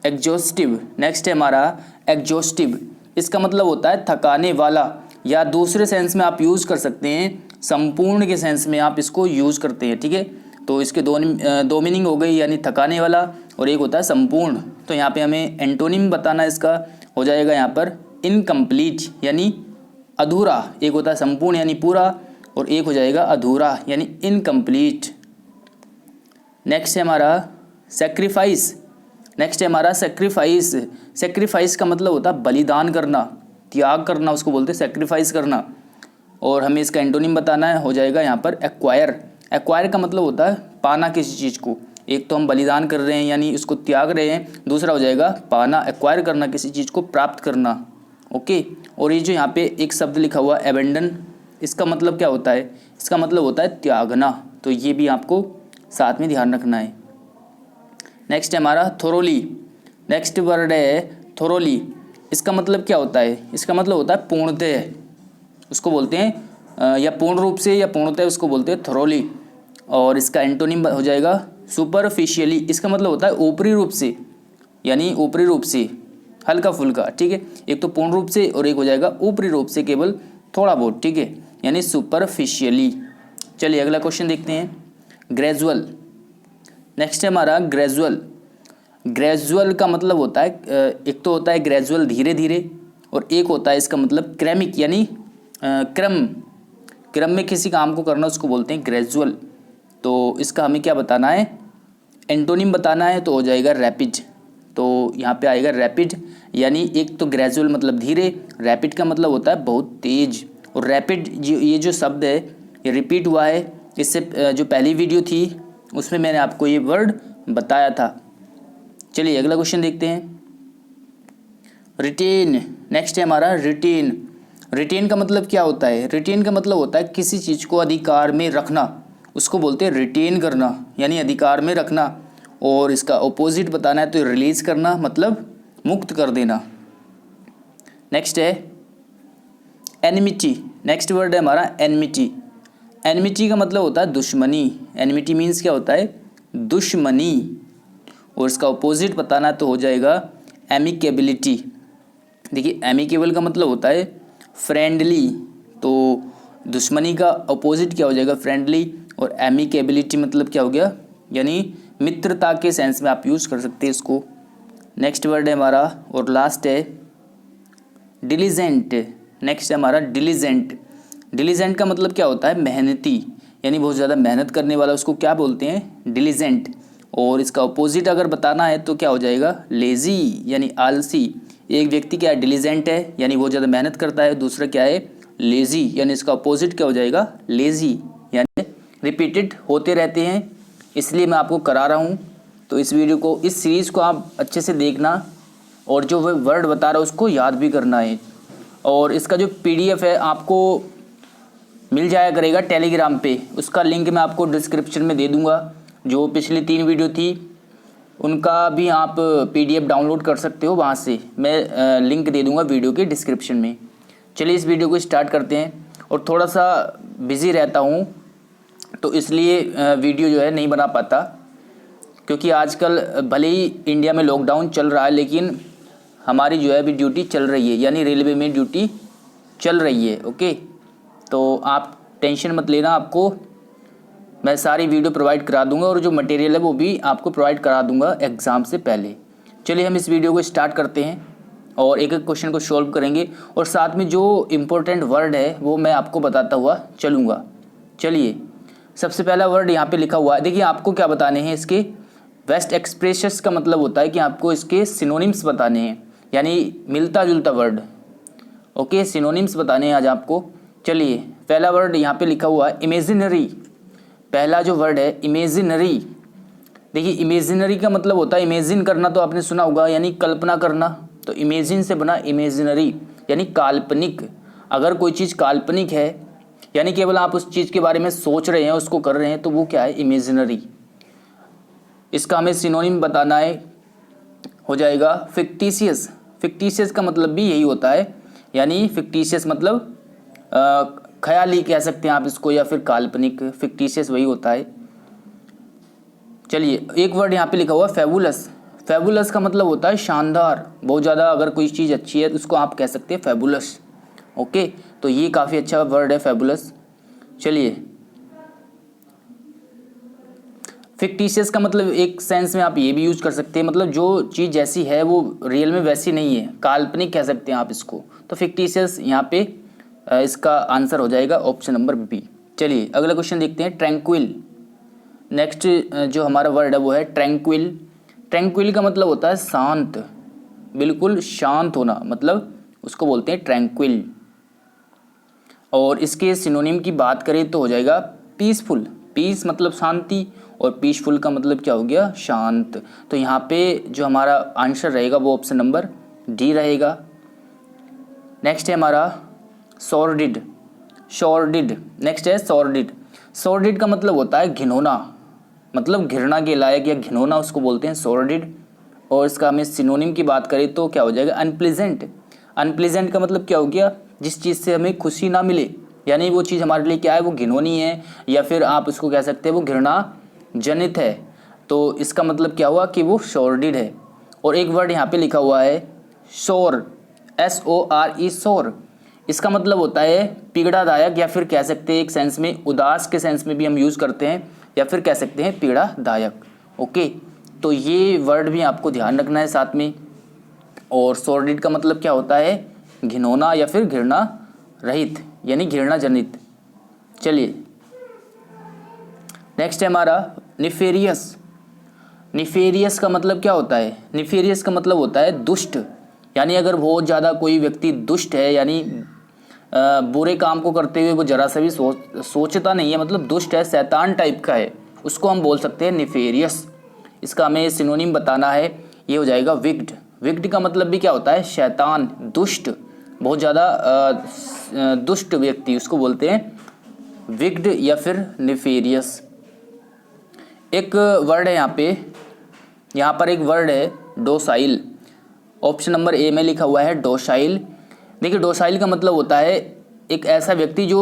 A: एग्जॉस्टिव, नेक्स्ट है हमारा एग्जॉस्टिव, इसका मतलब होता है थकाने वाला, या दूसरे सेंस में आप यूज़ कर सकते हैं, संपूर्ण के सेंस में आप इसको यूज़ करते हैं। ठीक है, तो इसके दो मीनिंग हो गई, यानी थकाने वाला और एक होता है संपूर्ण। तो यहाँ पे हमें एंटोनिम बताना है, इसका हो जाएगा यहाँ पर इनकम्प्लीट यानी अधूरा, एक होता है संपूर्ण यानी पूरा और एक हो जाएगा अधूरा यानी इनकम्प्लीट। नेक्स्ट है हमारा सेक्रीफाइस, नेक्स्ट है हमारा सेक्रीफाइस, सेक्रीफाइस का मतलब होता है बलिदान करना, त्याग करना, उसको बोलते हैं सेक्रीफाइस करना। और हमें इसका एंटोनिम बताना है, हो जाएगा यहाँ पर एक्वायर, एक्वायर का मतलब होता है पाना किसी चीज़ को, एक तो हम बलिदान कर रहे हैं यानी उसको त्याग रहे हैं, दूसरा हो जाएगा पाना, एक्वायर करना, किसी चीज़ को प्राप्त करना। ओके, और ये जो यहाँ पे एक शब्द लिखा हुआ एबेंडन, इसका मतलब क्या होता है, इसका मतलब होता है त्यागना, तो ये भी आपको साथ में ध्यान रखना है। नेक्स्ट है हमारा थोरोली, नेक्स्ट वर्ड है थोरोली, इसका मतलब क्या होता है, इसका मतलब होता है पूर्णतः, उसको बोलते हैं या पूर्ण रूप से या पूर्णतः, उसको बोलते हैं थोरोली। और इसका एंटोनिम हो जाएगा सुपरफिशियली, इसका मतलब होता है ऊपरी रूप से, यानी ऊपरी रूप से हल्का फुल्का। ठीक है, एक तो पूर्ण रूप से और एक हो जाएगा ऊपरी रूप से, केवल थोड़ा बहुत। ठीक है, यानी सुपरफिशियली। चलिए अगला क्वेश्चन देखते हैं। ग्रेजुअल, नेक्स्ट है हमारा ग्रेजुअल, ग्रेजुअल का मतलब होता है एक तो होता है ग्रेजुअल धीरे धीरे, और एक होता है इसका मतलब क्रमिक यानी क्रम में किसी काम को करना, उसको बोलते हैं ग्रेजुअल। तो इसका हमें क्या बताना है, एंटोनिम बताना है, तो हो जाएगा रैपिड। तो यहाँ पे आएगा रैपिड, यानी एक तो ग्रेजुअल मतलब धीरे, रैपिड का मतलब होता है बहुत तेज। और रैपिड ये जो शब्द है ये रिपीट हुआ है, इससे जो पहली वीडियो थी उसमें मैंने आपको ये वर्ड बताया था। चलिए अगला क्वेश्चन देखते हैं। रिटेन, नेक्स्ट है हमारा रिटेन, रिटेन का मतलब क्या होता है, रिटेन का मतलब होता है किसी चीज़ को अधिकार में रखना, उसको बोलते हैं रिटेन करना यानी अधिकार में रखना। और इसका ऑपोजिट बताना है तो रिलीज करना मतलब मुक्त कर देना। नेक्स्ट है एनिमिटी, नेक्स्ट वर्ड है हमारा एनिमिटी, एनिमिटी का मतलब होता है दुश्मनी, एनिमिटी मीन्स क्या होता है, दुश्मनी। और इसका ऑपोजिट बताना है तो हो जाएगा एमिकेबिलिटी। देखिए एमिकेबल का मतलब होता है फ्रेंडली, तो दुश्मनी का अपोजिट क्या हो जाएगा, फ्रेंडली। और एमिकेबिलिटी मतलब क्या हो गया, यानी मित्रता के सेंस में आप यूज़ कर सकते हैं इसको। नेक्स्ट वर्ड है हमारा और लास्ट है डिलीजेंट, नेक्स्ट है हमारा डिलीजेंट, डिलीजेंट का मतलब क्या होता है, मेहनती, यानी बहुत ज़्यादा मेहनत करने वाला, उसको क्या बोलते हैं, डिलीजेंट। और इसका अपोजिट अगर बताना है तो क्या हो जाएगा, लेज़ी यानी आलसी। एक व्यक्ति क्या है, डिलीजेंट है यानी बहुत ज़्यादा मेहनत करता है, दूसरा क्या है, लेज़ी, यानी इसका अपोजिट क्या हो जाएगा, लेज़ी, यानी रिपीटेड होते रहते हैं, इसलिए मैं आपको करा रहा हूँ। तो इस वीडियो को, इस सीरीज़ को आप अच्छे से देखना और जो वह वर्ड बता रहा है उसको याद भी करना है। और इसका जो PDF है आपको मिल जाया करेगा टेलीग्राम पे, उसका लिंक मैं आपको डिस्क्रिप्शन में दे दूँगा। जो पिछली 3 वीडियो थी उनका भी आप PDF डाउनलोड कर सकते हो, वहाँ से मैं लिंक दे दूँगा वीडियो के डिस्क्रिप्शन में। चलिए इस वीडियो को स्टार्ट करते हैं। और थोड़ा सा बिज़ी रहता हूँ तो इसलिए वीडियो जो है नहीं बना पाता, क्योंकि आजकल भले ही इंडिया में लॉकडाउन चल रहा है लेकिन हमारी जो है अभी ड्यूटी चल रही है, यानी रेलवे में ड्यूटी चल रही है। ओके, तो आप टेंशन मत लेना, आपको मैं सारी वीडियो प्रोवाइड करा दूंगा और जो मटेरियल है वो भी आपको प्रोवाइड करा दूंगा एग्ज़ाम से पहले। चलिए हम इस वीडियो को स्टार्ट करते हैं और एक एक क्वेश्चन को सॉल्व करेंगे और साथ में जो इम्पोर्टेंट वर्ड है वो मैं आपको बताता हुआ चलूँगा। चलिए सबसे पहला वर्ड यहाँ पे लिखा हुआ है, देखिए आपको क्या बताने हैं इसके बेस्ट एक्सप्रेशंस का मतलब होता है कि आपको इसके सिनोनिम्स बताने हैं, यानी मिलता जुलता वर्ड। ओके, सिनोनिम्स बताने हैं आज आपको। चलिए पहला वर्ड यहाँ पे लिखा हुआ है इमेजिनरी। पहला जो वर्ड है इमेजिनरी, देखिए इमेजिनरी का मतलब होता है इमेजिन करना, तो आपने सुना होगा, यानी कल्पना करना। तो इमेजिन से बना इमेजिनरी, यानी काल्पनिक। अगर कोई चीज़ काल्पनिक है यानी केवल आप उस चीज़ के बारे में सोच रहे हैं, उसको कर रहे हैं, तो वो क्या है, इमेजिनरी। इसका हमें सिनोनिम बताना है, हो जाएगा फिक्टिशियस। फिक्टिशियस का मतलब भी यही होता है, यानी फिक्टिशियस मतलब ख्याली कह सकते हैं आप इसको, या फिर काल्पनिक। फिक्टिशियस वही होता है। चलिए एक वर्ड यहाँ पे लिखा हुआ फेबुलस। फेबुलस का मतलब होता है शानदार, बहुत ज़्यादा। अगर कोई चीज़ अच्छी है तो उसको आप कह सकते हैं फेबुलस। ओके, तो ये काफ़ी अच्छा वर्ड है फेबुलस। चलिए फिक्टिशियस का मतलब एक सेंस में आप ये भी यूज कर सकते हैं, मतलब जो चीज़ जैसी है वो रियल में वैसी नहीं है, काल्पनिक कह सकते हैं आप इसको। तो फिक्टिशियस यहाँ पे इसका आंसर हो जाएगा ऑप्शन नंबर बी। चलिए अगला क्वेश्चन देखते हैं, ट्रैंक्विल। नेक्स्ट जो हमारा वर्ड है वो है ट्रैंक्विल। ट्रैंक्विल का मतलब होता है शांत, बिल्कुल शांत होना, मतलब उसको बोलते हैं ट्रैंक्विल। और इसके सिनोनिम की बात करें तो हो जाएगा पीसफुल। पीस मतलब शांति और पीसफुल का मतलब क्या हो गया, शांत। तो यहाँ पे जो हमारा आंसर रहेगा वो ऑप्शन नंबर डी रहेगा। नेक्स्ट है हमारा सॉर्डिड। सॉर्डिड नेक्स्ट है सॉर्डिड। सॉर्डिड का मतलब होता है घिनौना, मतलब घृणा के लायक या घिनौना, उसको बोलते हैं सॉर्डिड। और इसका हमें सिनोनिम की बात करें तो क्या हो जाएगा, अनप्लीजेंट। अनप्लीजेंट का मतलब क्या हो गया, जिस चीज़ से हमें खुशी ना मिले, यानी वो चीज़ हमारे लिए क्या है, वो घिनौनी है, या फिर आप उसको कह सकते हैं वो घृणा जनित है। तो इसका मतलब क्या हुआ कि वो सॉर्डिड है। और एक वर्ड यहाँ पे लिखा हुआ है शोर, SORE, शोर। इसका मतलब होता है पीड़ादायक, या फिर कह सकते हैं एक सेंस में उदास के सेंस में भी हम यूज़ करते हैं, या फिर कह सकते हैं पीड़ादायक। ओके, तो ये वर्ड भी आपको ध्यान रखना है साथ में। और सॉर्डिड का मतलब क्या होता है, घिनौना या फिर घृणा रहित, यानी घृणा जनित। चलिए नेक्स्ट है हमारा निफेरियस। निफेरियस का मतलब क्या होता है, निफेरियस का मतलब होता है दुष्ट, यानी अगर बहुत ज़्यादा कोई व्यक्ति दुष्ट है, यानी बुरे काम को करते हुए वो जरा सा भी सोचता नहीं है, मतलब दुष्ट है, शैतान टाइप का है, उसको हम बोल सकते हैं निफेरियस। इसका हमें सिनोनिम बताना है, ये हो जाएगा विक्ड। विक्ड का मतलब भी क्या होता है, शैतान, दुष्ट, बहुत ज़्यादा दुष्ट व्यक्ति, उसको बोलते हैं विक्ड या फिर निफेरियस। एक वर्ड है यहाँ पर एक वर्ड है डोसाइल। ऑप्शन नंबर ए में लिखा हुआ है डोसाइल। देखिए डोसाइल का मतलब होता है एक ऐसा व्यक्ति जो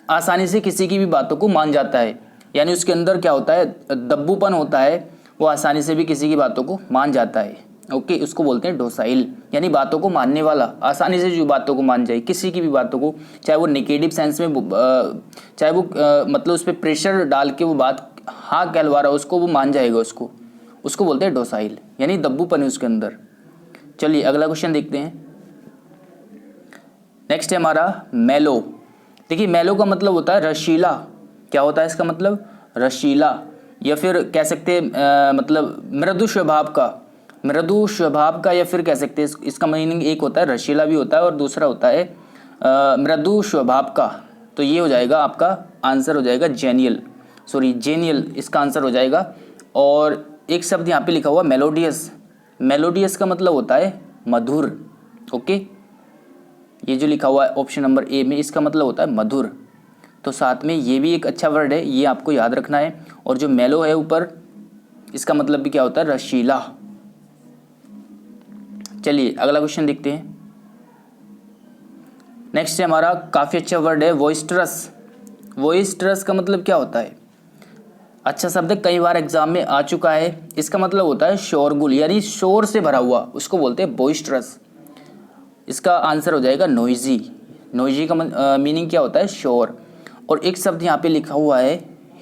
A: आसानी से किसी की भी बातों को मान जाता है, यानी उसके अंदर क्या होता है, दब्बूपन होता है, वो आसानी से भी किसी की बातों को मान जाता है। ओके, उसको बोलते हैं डोसाइल, यानी बातों को मानने वाला, आसानी से जो बातों को मान जाए, किसी की भी बातों को, चाहे वो नेगेटिव सेंस में, चाहे वो मतलब उस पर प्रेशर डाल के वो बात हाँ कहलवा रहा है उसको, वो मान जाएगा उसको बोलते हैं डोसाइल, यानी दब्बूपन है उसके अंदर। चलिए अगला क्वेश्चन देखते हैं। नेक्स्ट है हमारा मेलो। देखिए मेलो का मतलब होता है रसीला। क्या होता है इसका मतलब, रसीला, या फिर कह सकते हैं मतलब मृदु स्वभाव का, मृदु स्वभाव का, या फिर कह सकते हैं इसका मीनिंग एक होता है रसीला भी होता है और दूसरा होता है मृदु स्वभाव का, तो ये हो जाएगा आपका आंसर हो जाएगा जेनियल, जेनियल इसका आंसर हो जाएगा। और एक शब्द यहाँ पे लिखा हुआ मेलोडियस, मेलोडियस का मतलब होता है मधुर। ओके, ये जो लिखा हुआ है ऑप्शन नंबर ए में, इसका मतलब होता है मधुर। तो साथ में ये भी एक अच्छा वर्ड है, ये आपको याद रखना है। और जो मेलो है ऊपर, इसका मतलब भी क्या होता है, रसीला। चलिए अगला क्वेश्चन देखते हैं। नेक्स्ट है हमारा, काफ़ी अच्छा वर्ड है वॉइस्टरस। वॉइस्टरस का मतलब क्या होता है, अच्छा शब्द है, कई बार एग्जाम में आ चुका है। इसका मतलब होता है शोरगुल, यानी शोर से भरा हुआ, उसको बोलते हैं बॉइस्टरस। इसका आंसर हो जाएगा नोइजी। नोइजी का मीनिंग क्या होता है, शोर। और एक शब्द यहाँ पे लिखा हुआ है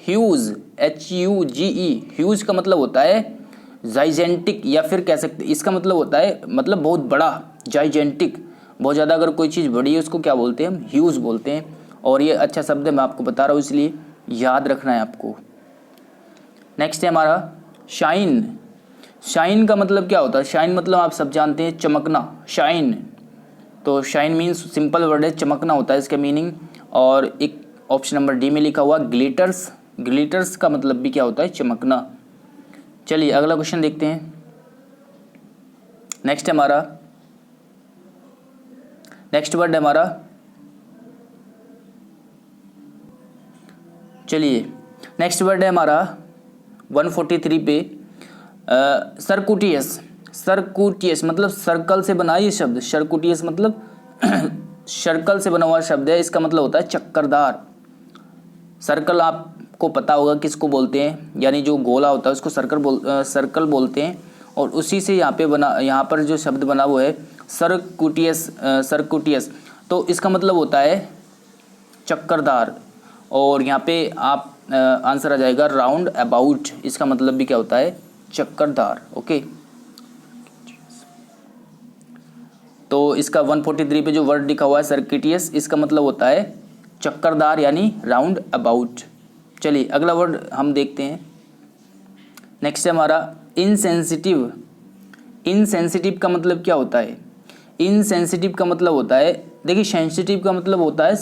A: ह्यूज, HUGE। ह्यूज का मतलब होता है जाइजेंटिक, या फिर कह सकते इसका मतलब होता है मतलब बहुत बड़ा, जाइजेंटिक, बहुत ज़्यादा अगर कोई चीज़ बड़ी है उसको क्या बोलते हैं हम, ह्यूज बोलते हैं। और ये अच्छा शब्द है, मैं आपको बता रहा हूँ, इसलिए याद रखना है आपको। नेक्स्ट है हमारा शाइन। शाइन का मतलब क्या होता है, शाइन मतलब आप सब जानते हैं चमकना, शाइन। तो शाइन मीन्स सिंपल वर्ड है, चमकना होता है इसका मीनिंग। और एक ऑप्शन नंबर डी में लिखा हुआ ग्लिटर्स। ग्लिटर्स का मतलब भी क्या होता है, चमकना। चलिए अगला क्वेश्चन देखते हैं। नेक्स्ट है हमारा, नेक्स्ट वर्ड है हमारा, चलिए नेक्स्ट वर्ड है हमारा 143 पे सर्कुटियस। सर्कुटियस मतलब सर्कल से बना ये शब्द, सर्कुटियस मतलब सर्कल से बना हुआ शब्द है। इसका मतलब होता है चक्करदार। सर्कल आपको पता होगा किसको बोलते हैं, यानी जो गोला होता है उसको सर्कल बोलते हैं। और उसी से यहाँ पे बना, यहाँ पर जो शब्द बना वो है सर्कुटियस। सर्कुटियस तो इसका मतलब होता है चक्करदार। और यहाँ पे आप आंसर आ जाएगा राउंड अबाउट। इसका मतलब भी क्या होता है, चक्करदार। ओके, तो इसका 143 पे जो वर्ड लिखा हुआ है सर्किटियस, इसका मतलब होता है चक्करदार यानी राउंड अबाउट। चलिए अगला वर्ड हम देखते हैं। नेक्स्ट है हमारा इनसेंसिटिव। इनसेंसिटिव का मतलब क्या होता है, इनसेंसिटिव का मतलब होता है, देखिए सेंसिटिव का मतलब होता है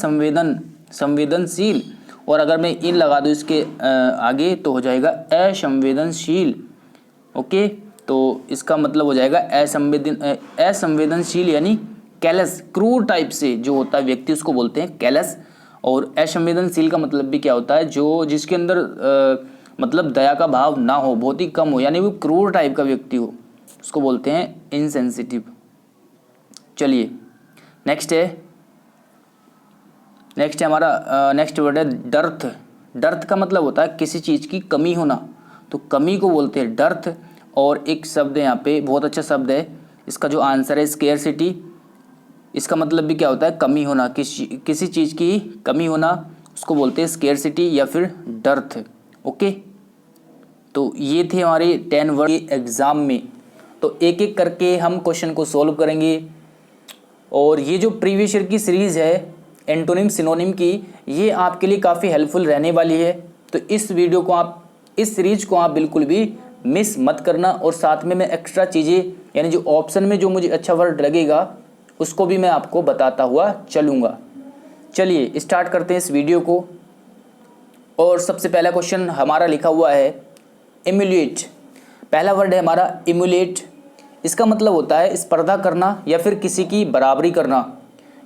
A: संवेदनशील। और अगर मैं इन लगा दूँ इसके आगे तो हो जाएगा असंवेदनशील। ओके, तो इसका मतलब हो जाएगा असंवेदनशील यानी कैलस, क्रूर टाइप से जो होता है व्यक्ति उसको बोलते हैं कैलस। और असंवेदनशील का मतलब भी क्या होता है, जो जिसके अंदर मतलब दया का भाव ना हो, बहुत ही कम हो, यानी वो क्रूर टाइप का व्यक्ति हो, उसको बोलते हैं इनसेंसिटिव। चलिए नेक्स्ट है हमारा नेक्स्ट वर्ड है डर्थ। डर्थ का मतलब होता है किसी चीज़ की कमी होना, तो कमी को बोलते हैं डर्थ। और एक शब्द है यहाँ पे, बहुत अच्छा शब्द है, इसका जो आंसर है स्केर्सिटी। इसका मतलब भी क्या होता है, कमी होना, किसी चीज़ की कमी होना, उसको बोलते हैं स्केर्सिटी या फिर डर्थ। ओके, तो ये थे हमारे 10 वर्ड के एग्ज़ाम में। तो एक एक करके हम क्वेश्चन को सॉल्व करेंगे। और ये जो प्रीवियस ईयर की सीरीज़ है एंटोनिम सिनोनिम की, ये आपके लिए काफ़ी हेल्पफुल रहने वाली है। तो इस वीडियो को आप, इस सीरीज को आप बिल्कुल भी मिस मत करना। और साथ में मैं एक्स्ट्रा चीज़ें, यानी जो ऑप्शन में जो मुझे अच्छा वर्ड लगेगा उसको भी मैं आपको बताता हुआ चलूँगा। चलिए स्टार्ट करते हैं इस वीडियो को। और सबसे पहला क्वेश्चन हमारा लिखा हुआ है इम्यूलेट। पहला वर्ड है हमारा इम्यूलेट। इसका मतलब होता है स्पर्धा करना या फिर किसी की बराबरी करना,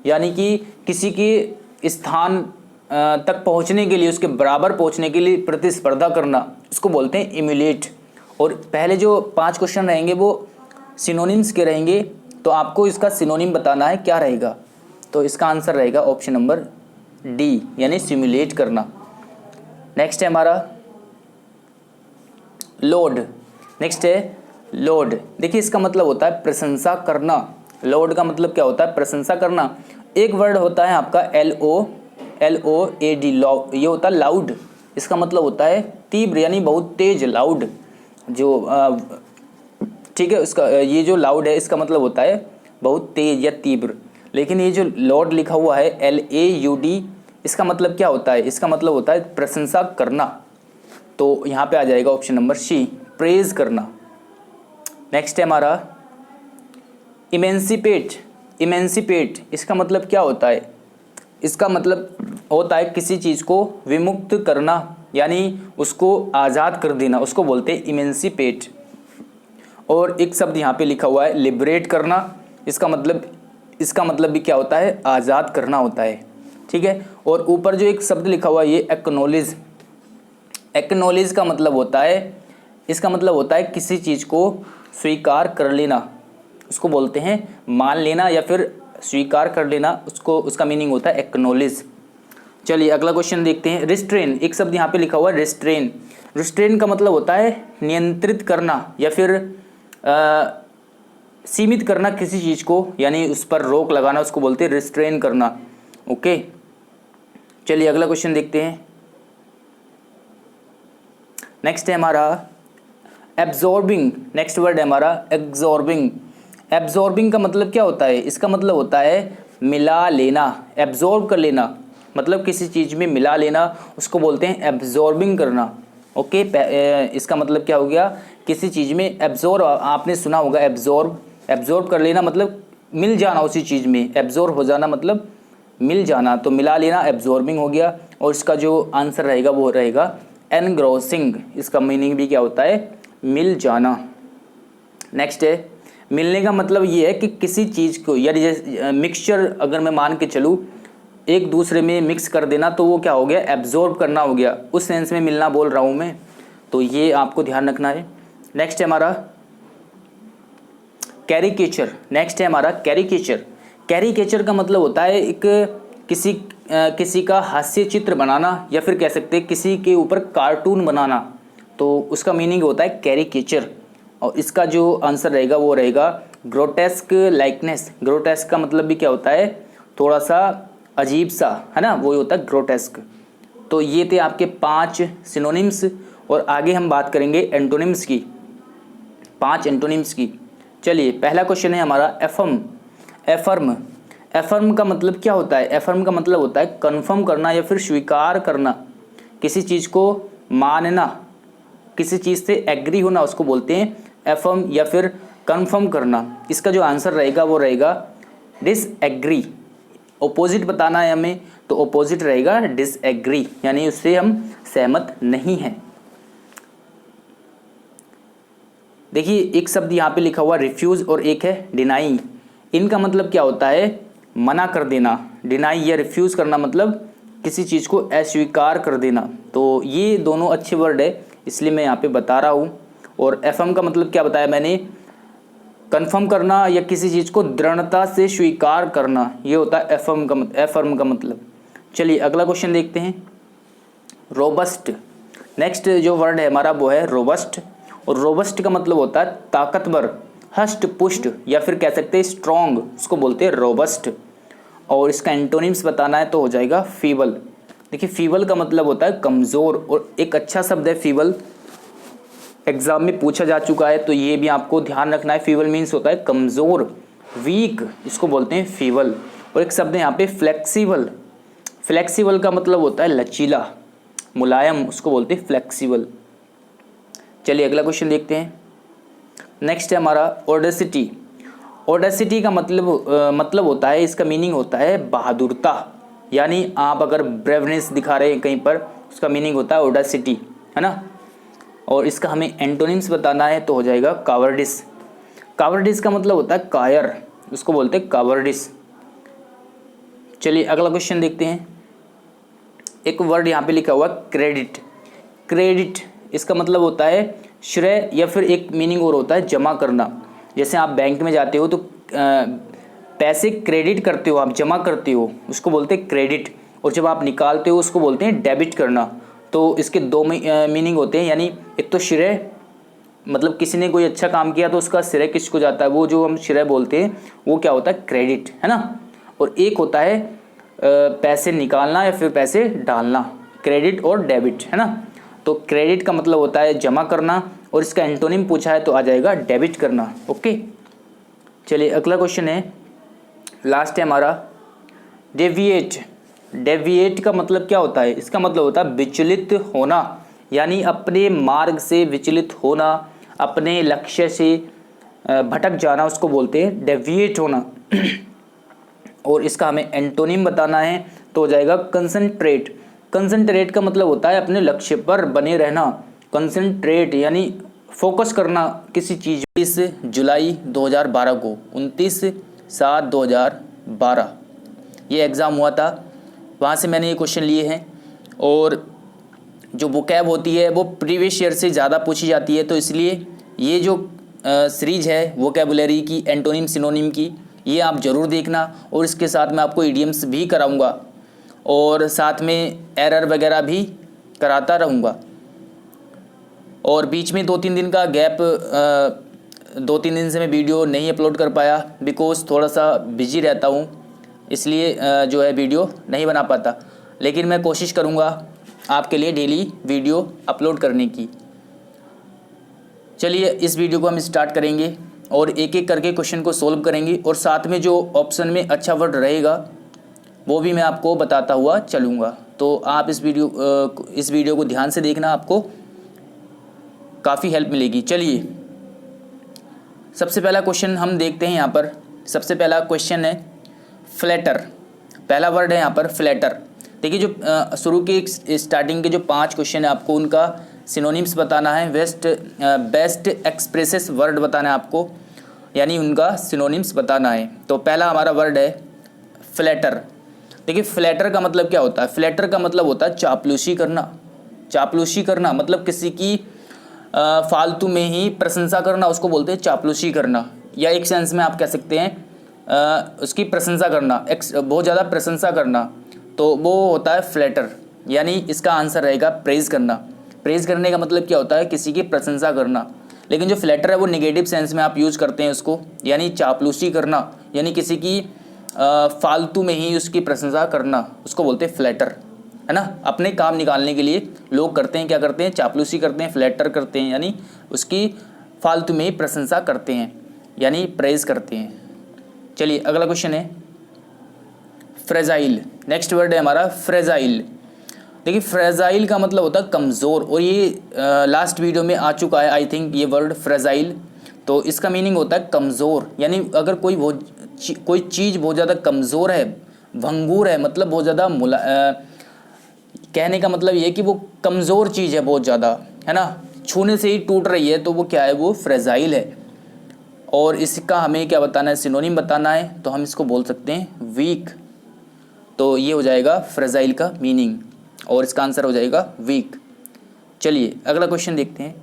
A: यानी कि किसी के स्थान तक पहुंचने के लिए, उसके बराबर पहुंचने के लिए प्रतिस्पर्धा करना, उसको बोलते हैं इम्यूलेट। और पहले जो 5 क्वेश्चन रहेंगे वो सिनोनिम्स के रहेंगे, तो आपको इसका सिनोनिम बताना है क्या रहेगा। तो इसका आंसर रहेगा ऑप्शन नंबर डी, यानी सिमुलेट करना। नेक्स्ट है हमारा लोड। नेक्स्ट है लोड। देखिए इसका मतलब होता है प्रशंसा करना। लोड का मतलब क्या होता है, प्रशंसा करना। एक वर्ड होता है आपका LOAD, ये होता है लाउड। इसका मतलब होता है तीव्र, यानी बहुत तेज, लाउड जो ठीक है, उसका ये जो लाउड है इसका मतलब होता है बहुत तेज या तीव्र। लेकिन ये जो लोड लिखा हुआ है LAUD, इसका मतलब क्या होता है, इसका मतलब होता है प्रशंसा करना। तो यहाँ पे आ जाएगा ऑप्शन नंबर सी, प्रेज करना। नेक्स्ट है हमारा इमेंसिपेट। इमेंसिपेट इसका मतलब क्या होता है, इसका मतलब होता है किसी चीज़ को विमुक्त करना, यानी उसको आज़ाद कर देना, उसको बोलते हैं इमेंसिपेट। और एक शब्द यहाँ पे लिखा हुआ है लिबरेट करना, इसका मतलब भी क्या होता है, आज़ाद करना होता है, ठीक है। और ऊपर जो एक शब्द लिखा हुआ है ये एक्नॉलेज, एक्नॉलेज का मतलब होता है, इसका मतलब होता है किसी चीज़ को स्वीकार कर लेना, उसको बोलते हैं मान लेना या फिर स्वीकार कर लेना, उसका मीनिंग होता है एक्नॉलेज। चलिए अगला क्वेश्चन देखते हैं। रिस्ट्रेन, एक शब्द यहाँ पे लिखा हुआ है रिस्ट्रेन। रिस्ट्रेन का मतलब होता है नियंत्रित करना या फिर सीमित करना किसी चीज़ को, यानी उस पर रोक लगाना, उसको बोलते हैं रिस्ट्रेन करना। ओके, चलिए अगला क्वेश्चन देखते हैं। नेक्स्ट है हमारा एब्जॉर्बिंग, नेक्स्ट वर्ड है हमारा एब्जॉर्बिंग। एब्जॉर्बिंग का मतलब क्या होता है, इसका मतलब होता है मिला लेना, एब्जॉर्ब कर लेना, मतलब किसी चीज़ में मिला लेना, उसको बोलते हैं एब्जॉर्बिंग करना। ओके, इसका मतलब क्या हो गया, किसी चीज़ में एब्जॉर्ब, आपने सुना होगा एब्जॉर्ब, एब्जॉर्ब कर लेना मतलब मिल जाना उसी चीज़ में, एब्जॉर्ब हो जाना मतलब मिल जाना, तो मिला लेना एब्जॉर्बिंग हो गया। और इसका जो आंसर रहेगा वो रहेगा एनग्रोसिंग, इसका मीनिंग भी क्या होता है, मिल जाना। नेक्स्ट है मिलने का मतलब ये है कि किसी चीज़ को, यानी जैसे मिक्सचर अगर मैं मान के चलूँ एक दूसरे में मिक्स कर देना, तो वो क्या हो गया, एब्जॉर्ब करना हो गया, उस सेंस में मिलना बोल रहा हूँ मैं, तो ये आपको ध्यान रखना है। नेक्स्ट है हमारा कैरिकेचर, नेक्स्ट है हमारा कैरिकेचर। कैरिकेचर का मतलब होता है एक किसी का हास्य चित्र बनाना, या फिर कह सकते हैं किसी के ऊपर कार्टून बनाना, तो उसका मीनिंग होता है कैरिकेचर। और इसका जो आंसर रहेगा वो रहेगा ग्रोटेस्क लाइकनेस। ग्रोटेस्क का मतलब भी क्या होता है, थोड़ा सा अजीब सा, है ना, वो होता है ग्रोटेस्क। तो ये थे आपके 5 सिनोनिम्स, और आगे हम बात करेंगे एंटोनिम्स की, 5 एंटोनिम्स की। चलिए पहला क्वेश्चन है हमारा एफर्म। एफर्म, एफर्म का मतलब क्या होता है, एफर्म का मतलब होता है कन्फर्म करना या फिर स्वीकार करना, किसी चीज़ को मानना, किसी चीज़ से एग्री होना, उसको बोलते हैं एफर्म या फिर कन्फर्म करना। इसका जो आंसर रहेगा वो रहेगा डिसएग्री। ओपोजिट बताना है हमें, तो ओपोजिट रहेगा डिसएग्री, यानी उससे हम सहमत नहीं हैं। देखिए एक शब्द यहाँ पे लिखा हुआ रिफ्यूज़ और एक है डिनाई। इनका मतलब क्या होता है, मना कर देना। डिनाई या रिफ्यूज़ करना मतलब किसी चीज़ को अस्वीकार कर देना। तो ये दोनों अच्छे वर्ड है, इसलिए मैं यहाँ पे बता रहा हूँ। और एफर्म का मतलब क्या बताया मैंने, कंफर्म करना या किसी चीज़ को दृढ़ता से स्वीकार करना, ये होता है एफर्म का मतलब। चलिए अगला क्वेश्चन देखते हैं, रोबस्ट। नेक्स्ट जो वर्ड है हमारा वो है रोबस्ट। और रोबस्ट का मतलब होता है ताकतवर, हष्ट पुष्ट, या फिर कह सकते हैं स्ट्रॉन्ग, उसको बोलते हैं रोबस्ट। और इसका एंटोनिम्स बताना है तो हो जाएगा फीबल। देखिए फीबल का मतलब होता है कमज़ोर, और एक अच्छा शब्द है फीबल, एग्जाम में पूछा जा चुका है, तो ये भी आपको ध्यान रखना है। फीबल मीन्स होता है कमज़ोर, वीक, इसको बोलते हैं फीबल। और एक शब्द है यहाँ पे फ्लेक्सिबल। फ्लेक्सिबल का मतलब होता है लचीला, मुलायम, उसको बोलते हैं फ्लेक्सिबल। चलिए अगला क्वेश्चन देखते हैं। नेक्स्ट है हमारा ऑडेसिटी। ऑडेसिटी का मतलब होता है, इसका मीनिंग होता है बहादुरता, यानी आप अगर ब्रेवनेस दिखा रहे हैं कहीं पर, उसका मीनिंग होता है ऑडेसिटी, है ना। और इसका हमें एंटोनिम्स बताना है तो हो जाएगा कावर्डिस। कावर्डिस का मतलब होता है कायर, उसको बोलते हैं कावर्डिस। चलिए अगला क्वेश्चन देखते हैं। एक वर्ड यहाँ पे लिखा हुआ क्रेडिट। क्रेडिट इसका मतलब होता है श्रेय, या फिर एक मीनिंग और होता है जमा करना। जैसे आप बैंक में जाते हो तो पैसे क्रेडिट करते हो, आप जमा करते हो, उसको बोलते हैं क्रेडिट। और जब आप निकालते हो उसको बोलते हैं डेबिट करना। तो इसके 2 मीनिंग होते हैं, यानी एक तो श्रेय, मतलब किसी ने कोई अच्छा काम किया तो उसका श्रेय किसको जाता है, वो जो हम श्रेय बोलते हैं वो क्या होता है, क्रेडिट, है ना। और एक होता है पैसे निकालना या फिर पैसे डालना, क्रेडिट और डेबिट, है ना। तो क्रेडिट का मतलब होता है जमा करना, और इसका एंटोनिम पूछा है तो आ जाएगा डेबिट करना। ओके, चलिए अगला क्वेश्चन है, लास्ट है हमारा डेविएट। डेविएट का मतलब क्या होता है, इसका मतलब होता है विचलित होना, यानी अपने मार्ग से विचलित होना, अपने लक्ष्य से भटक जाना, उसको बोलते हैं डेविएट होना। और इसका हमें एंटोनिम बताना है तो हो जाएगा कंसंट्रेट। कंसंट्रेट का मतलब होता है अपने लक्ष्य पर बने रहना। कंसंट्रेट यानी फोकस करना किसी चीज़। 29 जुलाई 2012 को 29/7/2012 ये एग्ज़ाम हुआ था, वहाँ से मैंने ये क्वेश्चन लिए हैं। और जो वोकैब होती है वो प्रीवियस ईयर से ज़्यादा पूछी जाती है, तो इसलिए ये जो सीरीज है वोकैबुलरी की, एंटोनिम सिनोनिम की, ये आप ज़रूर देखना। और इसके साथ मैं आपको इडियम्स भी कराऊंगा और साथ में एरर वगैरह भी कराता रहूँगा। और बीच में 2-3 दिन का गैप, 2-3 दिन से मैं वीडियो नहीं अपलोड कर पाया बिकॉज़ थोड़ा सा बिजी रहता हूँ, इसलिए जो है वीडियो नहीं बना पाता। लेकिन मैं कोशिश करूँगा आपके लिए डेली वीडियो अपलोड करने की। चलिए इस वीडियो को हम स्टार्ट करेंगे और एक एक करके क्वेश्चन को सोल्व करेंगे, और साथ में जो ऑप्शन में अच्छा वर्ड रहेगा वो भी मैं आपको बताता हुआ चलूँगा। तो आप इस वीडियो को ध्यान से देखना, आपको काफ़ी हेल्प मिलेगी। चलिए सबसे पहला क्वेश्चन हम देखते हैं। यहाँ पर सबसे पहला क्वेश्चन है फ्लैटर। पहला वर्ड है यहाँ पर फ्लैटर। देखिए जो शुरू के स्टार्टिंग के जो 5 क्वेश्चन है आपको उनका सिनोनिम्स बताना है, बेस्ट एक्सप्रेसिव वर्ड बताना है आपको, यानी उनका सिनोनिम्स बताना है। तो पहला हमारा वर्ड है फ्लैटर। देखिए फ्लैटर का मतलब क्या होता है? फ्लैटर का मतलब होता है चापलूसी करना। चापलूसी करना मतलब किसी की फालतू में ही प्रशंसा करना, उसको बोलते हैं चापलूसी करना। या एक सेंस में आप कह सकते हैं उसकी प्रशंसा करना, बहुत ज़्यादा प्रशंसा करना, तो वो होता है फ्लैटर। यानी इसका आंसर रहेगा प्रेज़ करना। प्रेज़ करने का मतलब क्या होता है? किसी की प्रशंसा करना। लेकिन जो फ्लैटर है वो नेगेटिव सेंस में आप यूज़ करते हैं उसको, यानी चापलूसी करना, यानी किसी की फालतू में ही उसकी प्रशंसा करना, उसको बोलते हैं फ्लैटर, है ना। अपने काम निकालने के लिए लोग करते हैं, क्या करते हैं? चापलूसी करते हैं, फ्लैटर करते हैं, यानी उसकी फालतू में ही प्रशंसा करते हैं, यानी प्रेज़ करते हैं। चलिए अगला क्वेश्चन है फ्रेजाइल। नेक्स्ट वर्ड है हमारा फ्रेजाइल। देखिए फ्रेजाइल का मतलब होता है कमज़ोर, और ये लास्ट वीडियो में आ चुका है आई थिंक ये वर्ड फ्रेजाइल। तो इसका मीनिंग होता है कमज़ोर, यानी अगर कोई चीज़ बहुत ज़्यादा कमज़ोर है, भंगूर है, मतलब बहुत ज़्यादा कहने का मतलब ये है कि वो कमज़ोर चीज़ है बहुत ज़्यादा, है ना, छूने से ही टूट रही है, तो वो क्या है? वो फ्रेजाइल है। और इसका हमें क्या बताना है? सिनोनिम बताना है, तो हम इसको बोल सकते हैं वीक। तो ये हो जाएगा फ्रेजाइल का मीनिंग, और इसका आंसर हो जाएगा वीक। चलिए अगला क्वेश्चन देखते हैं।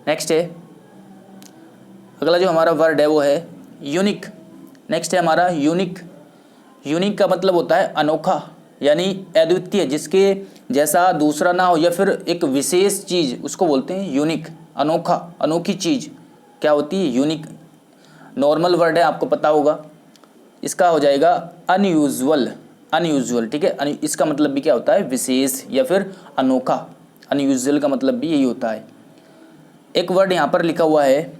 A: नेक्स्ट है, अगला जो हमारा वर्ड है वो है यूनिक। नेक्स्ट है हमारा यूनिक। यूनिक का मतलब होता है अनोखा, यानी अद्वितीय, जिसके जैसा दूसरा ना हो, या फिर एक विशेष चीज़, उसको बोलते हैं यूनिक। अनोखा, अनोखी चीज़ क्या होती है? यूनिक। नॉर्मल वर्ड है, आपको पता होगा। इसका हो जाएगा अनयूजुअल। अनयूजुअल, ठीक है। इसका मतलब भी क्या होता है? विशेष या फिर अनोखा। अनयूजुअल का मतलब भी यही होता है। एक वर्ड यहाँ पर लिखा हुआ है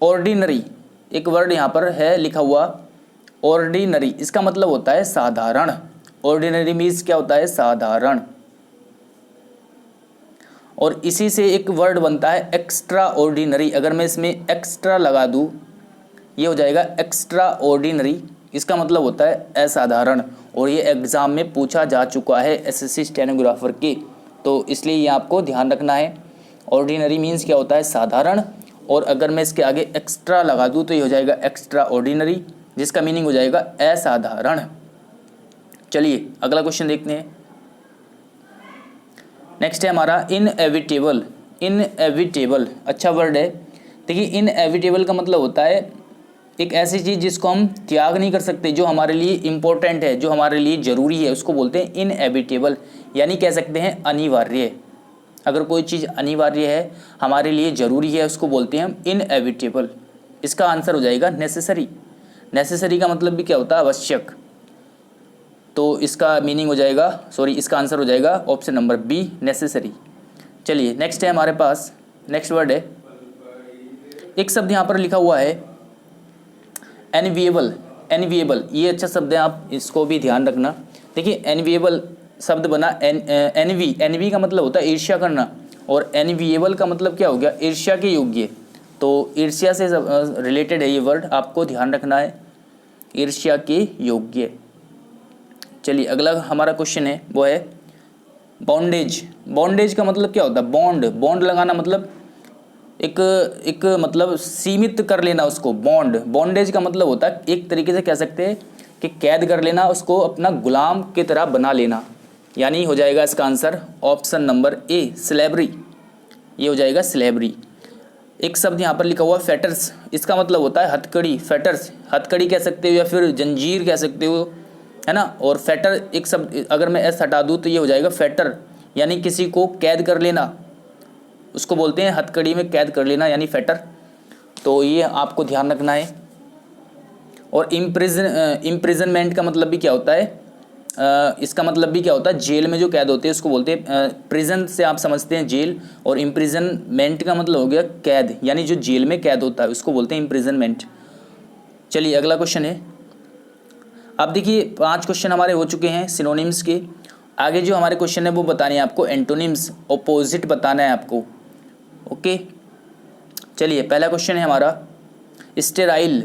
A: ऑर्डिनरी। एक वर्ड यहाँ पर है लिखा हुआ ऑर्डिनरी। इसका मतलब होता है साधारण। ऑर्डिनरी मीन्स क्या होता है? साधारण। और इसी से एक वर्ड बनता है एक्स्ट्रा ऑर्डिनरी। अगर मैं इसमें एक्स्ट्रा लगा दूँ, ये हो जाएगा एक्स्ट्रा ऑर्डिनरी। इसका मतलब होता है असाधारण, और ये एग्ज़ाम में पूछा जा चुका है एसएससी स्टेनोग्राफर के, तो इसलिए ये आपको ध्यान रखना है। ऑर्डिनरी मीन्स क्या होता है? साधारण, और अगर मैं इसके आगे एक्स्ट्रा लगा दूँ तो ये हो जाएगा एक्स्ट्रा ऑर्डिनरी, जिसका मीनिंग हो जाएगा असाधारण। चलिए अगला क्वेश्चन देखते हैं। नेक्स्ट है हमारा इनएविटेबल। इनएविटेबल अच्छा वर्ड है। देखिए इनएविटेबल का मतलब होता है एक ऐसी चीज़ जिसको हम त्याग नहीं कर सकते, जो हमारे लिए इम्पोर्टेंट है, जो हमारे लिए ज़रूरी है, उसको बोलते हैं इनएविटेबल, यानी कह सकते हैं अनिवार्य। अगर कोई चीज़ अनिवार्य है, हमारे लिए ज़रूरी है, उसको बोलते हैं हम इनएविटेबल। इसका आंसर हो जाएगा नेसेसरी। नेसेसरी का मतलब भी क्या होता है? आवश्यक। तो इसका मीनिंग हो जाएगा, इसका आंसर हो जाएगा ऑप्शन नंबर बी, नेसेसरी। चलिए नेक्स्ट है हमारे पास, नेक्स्ट वर्ड है, एक शब्द यहाँ पर लिखा हुआ है एनविएबल। एनविएबल ये अच्छा शब्द है, आप इसको भी ध्यान रखना। देखिए एनविएबल शब्द बना एनवी। एनवी का मतलब होता है ईर्ष्या करना, और एनविएबल का मतलब क्या हो गया? ईर्ष्या के योग्य। तो ईर्ष्या से रिलेटेड है ये वर्ड, आपको ध्यान रखना है, ईर्ष्या के योग्य। चलिए अगला हमारा क्वेश्चन है वो है बॉन्डेज। बॉन्डेज का मतलब क्या होता है? बॉन्ड, बॉन्ड लगाना मतलब एक मतलब सीमित कर लेना उसको। बॉन्ड, बॉन्डेज का मतलब होता है एक तरीके से कह सकते हैं कि कैद कर लेना, उसको अपना गुलाम की तरह बना लेना। यानी हो जाएगा इसका answer option number A, slavery. ये हो जाएगा स्लेवरी। एक शब्द यहाँ पर लिखा हुआ फेटर्स, इसका मतलब होता है हथकड़ी। फेटर्स हथकड़ी कह सकते हो या फिर जंजीर कह सकते हो, है ना। और फेटर एक शब्द अगर मैं एस हटा दूँ तो ये हो जाएगा फेटर, यानी किसी को कैद कर लेना, उसको बोलते हैं हथकड़ी में कैद कर लेना यानी फेटर। तो ये आपको ध्यान रखना है। और इम्प्रिजनमेंट का मतलब भी क्या होता है? इसका मतलब भी क्या होता है? जेल में जो कैद होते हैं उसको बोलते हैं प्रिजन से आप समझते हैं जेल, और इम्प्रिजनमेंट का मतलब हो गया कैद, यानी जो जेल में कैद होता है उसको बोलते हैं इम्प्रिजनमेंट। चलिए अगला क्वेश्चन है। अब देखिए 5 क्वेश्चन हमारे हो चुके हैं सिनोनिम्स के। आगे जो हमारे क्वेश्चन है वो बताने हैं आपको एंटोनिम्स, ऑपोजिट बताना है आपको। ओके, चलिए पहला क्वेश्चन है हमारा स्टेराइल।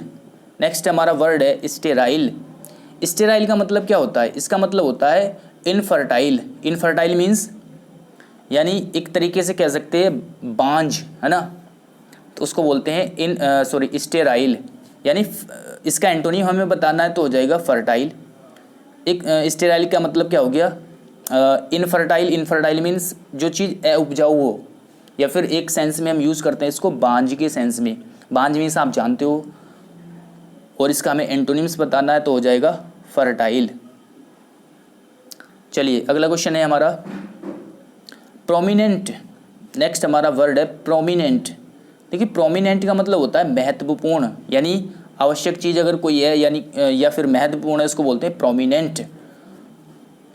A: नेक्स्ट हमारा वर्ड है स्टेराइल। स्टेराइल का मतलब क्या होता है? इसका मतलब होता है इनफर्टाइल। इनफर्टाइल मीन्स यानी एक तरीके से कह सकते हैं बांझ, है ना। तो उसको बोलते हैं स्टेराइल। यानी इसका एंटोनिम हमें बताना है तो हो जाएगा फर्टाइल। एक स्टेराइल का मतलब क्या हो गया? इनफर्टाइल। इनफर्टाइल मीन्स जो चीज़ उपजाऊ हो, या फिर एक सेंस में हम यूज़ करते हैं इसको बांझ के सेंस में। बांझ मीन्स आप जानते हो, और इसका हमें एंटोनिम्स बताना है तो हो जाएगा फर्टाइल। चलिए अगला क्वेश्चन है हमारा प्रोमिनेंट। नेक्स्ट हमारा वर्ड है प्रोमिनेंट। देखिए प्रोमिनेंट का मतलब होता है महत्वपूर्ण, यानी आवश्यक चीज़ अगर कोई है यानी या फिर महत्वपूर्ण है उसको बोलते हैं प्रोमिनेंट।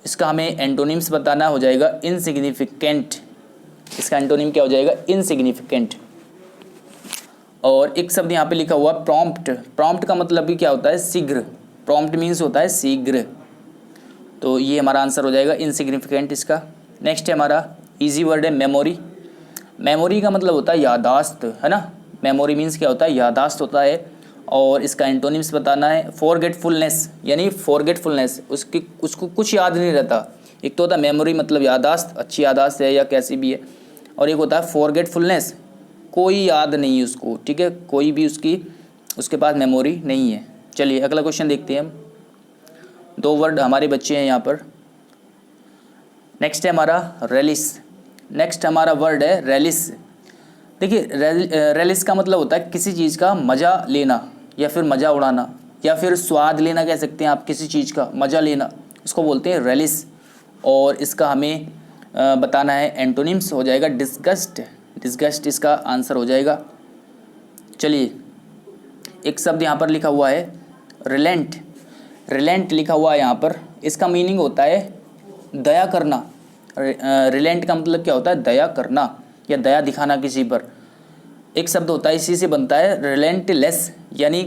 A: इसका हमें एंटोनिम्स बताना हो जाएगा इनसिग्निफिकेंट। इसका एंटोनिम क्या हो जाएगा? इनसिग्निफिकेंट। और एक शब्द यहाँ पे लिखा हुआ प्रॉम्प्ट। प्रॉम्प्ट का मतलब भी क्या होता है? शीघ्र। प्रॉम्प्ट मीन्स होता है शीघ्र। तो ये हमारा आंसर हो जाएगा इनसिग्निफिकेंट इसका। नेक्स्ट है हमारा इजी वर्ड है मेमोरी। मेमोरी का मतलब होता है यादाश्त, है ना। मेमोरी मीन्स क्या होता है? यादाश्त होता है। और इसका एंटोनिम्स बताना है फॉरगेटफुलनेस, यानी फॉरगेटफुलनेस उसको कुछ याद नहीं रहता। एक तो होता है मेमोरी मतलब यादाश्त, अच्छी यादाश्त है या कैसी भी है, और एक होता है फॉरगेटफुलनेस, कोई याद नहीं है उसको, ठीक है, कोई भी उसके पास मेमोरी नहीं है। चलिए अगला क्वेश्चन देखते हैं हम। 2 वर्ड हमारे बच्चे हैं यहाँ पर। नेक्स्ट है हमारा रेलिस। नेक्स्ट हमारा वर्ड है रेलिस। देखिए रेलिस का मतलब होता है किसी चीज़ का मज़ा लेना या फिर मज़ा उड़ाना या फिर स्वाद लेना कह सकते हैं आप, किसी चीज़ का मज़ा लेना उसको बोलते हैं रेलिस। और इसका हमें बताना है एंटोनिम्स हो जाएगा डिस्गस्ट। डिस्गस्ट इसका आंसर हो जाएगा। चलिए एक शब्द यहाँ पर लिखा हुआ है रिलेंट। रिलेंट लिखा हुआ है यहाँ पर, इसका मीनिंग होता है दया करना। रिलेंट का मतलब क्या होता है? दया करना या दया दिखाना किसी पर। एक शब्द होता है इसी से बनता है रिलेंटलेस, यानी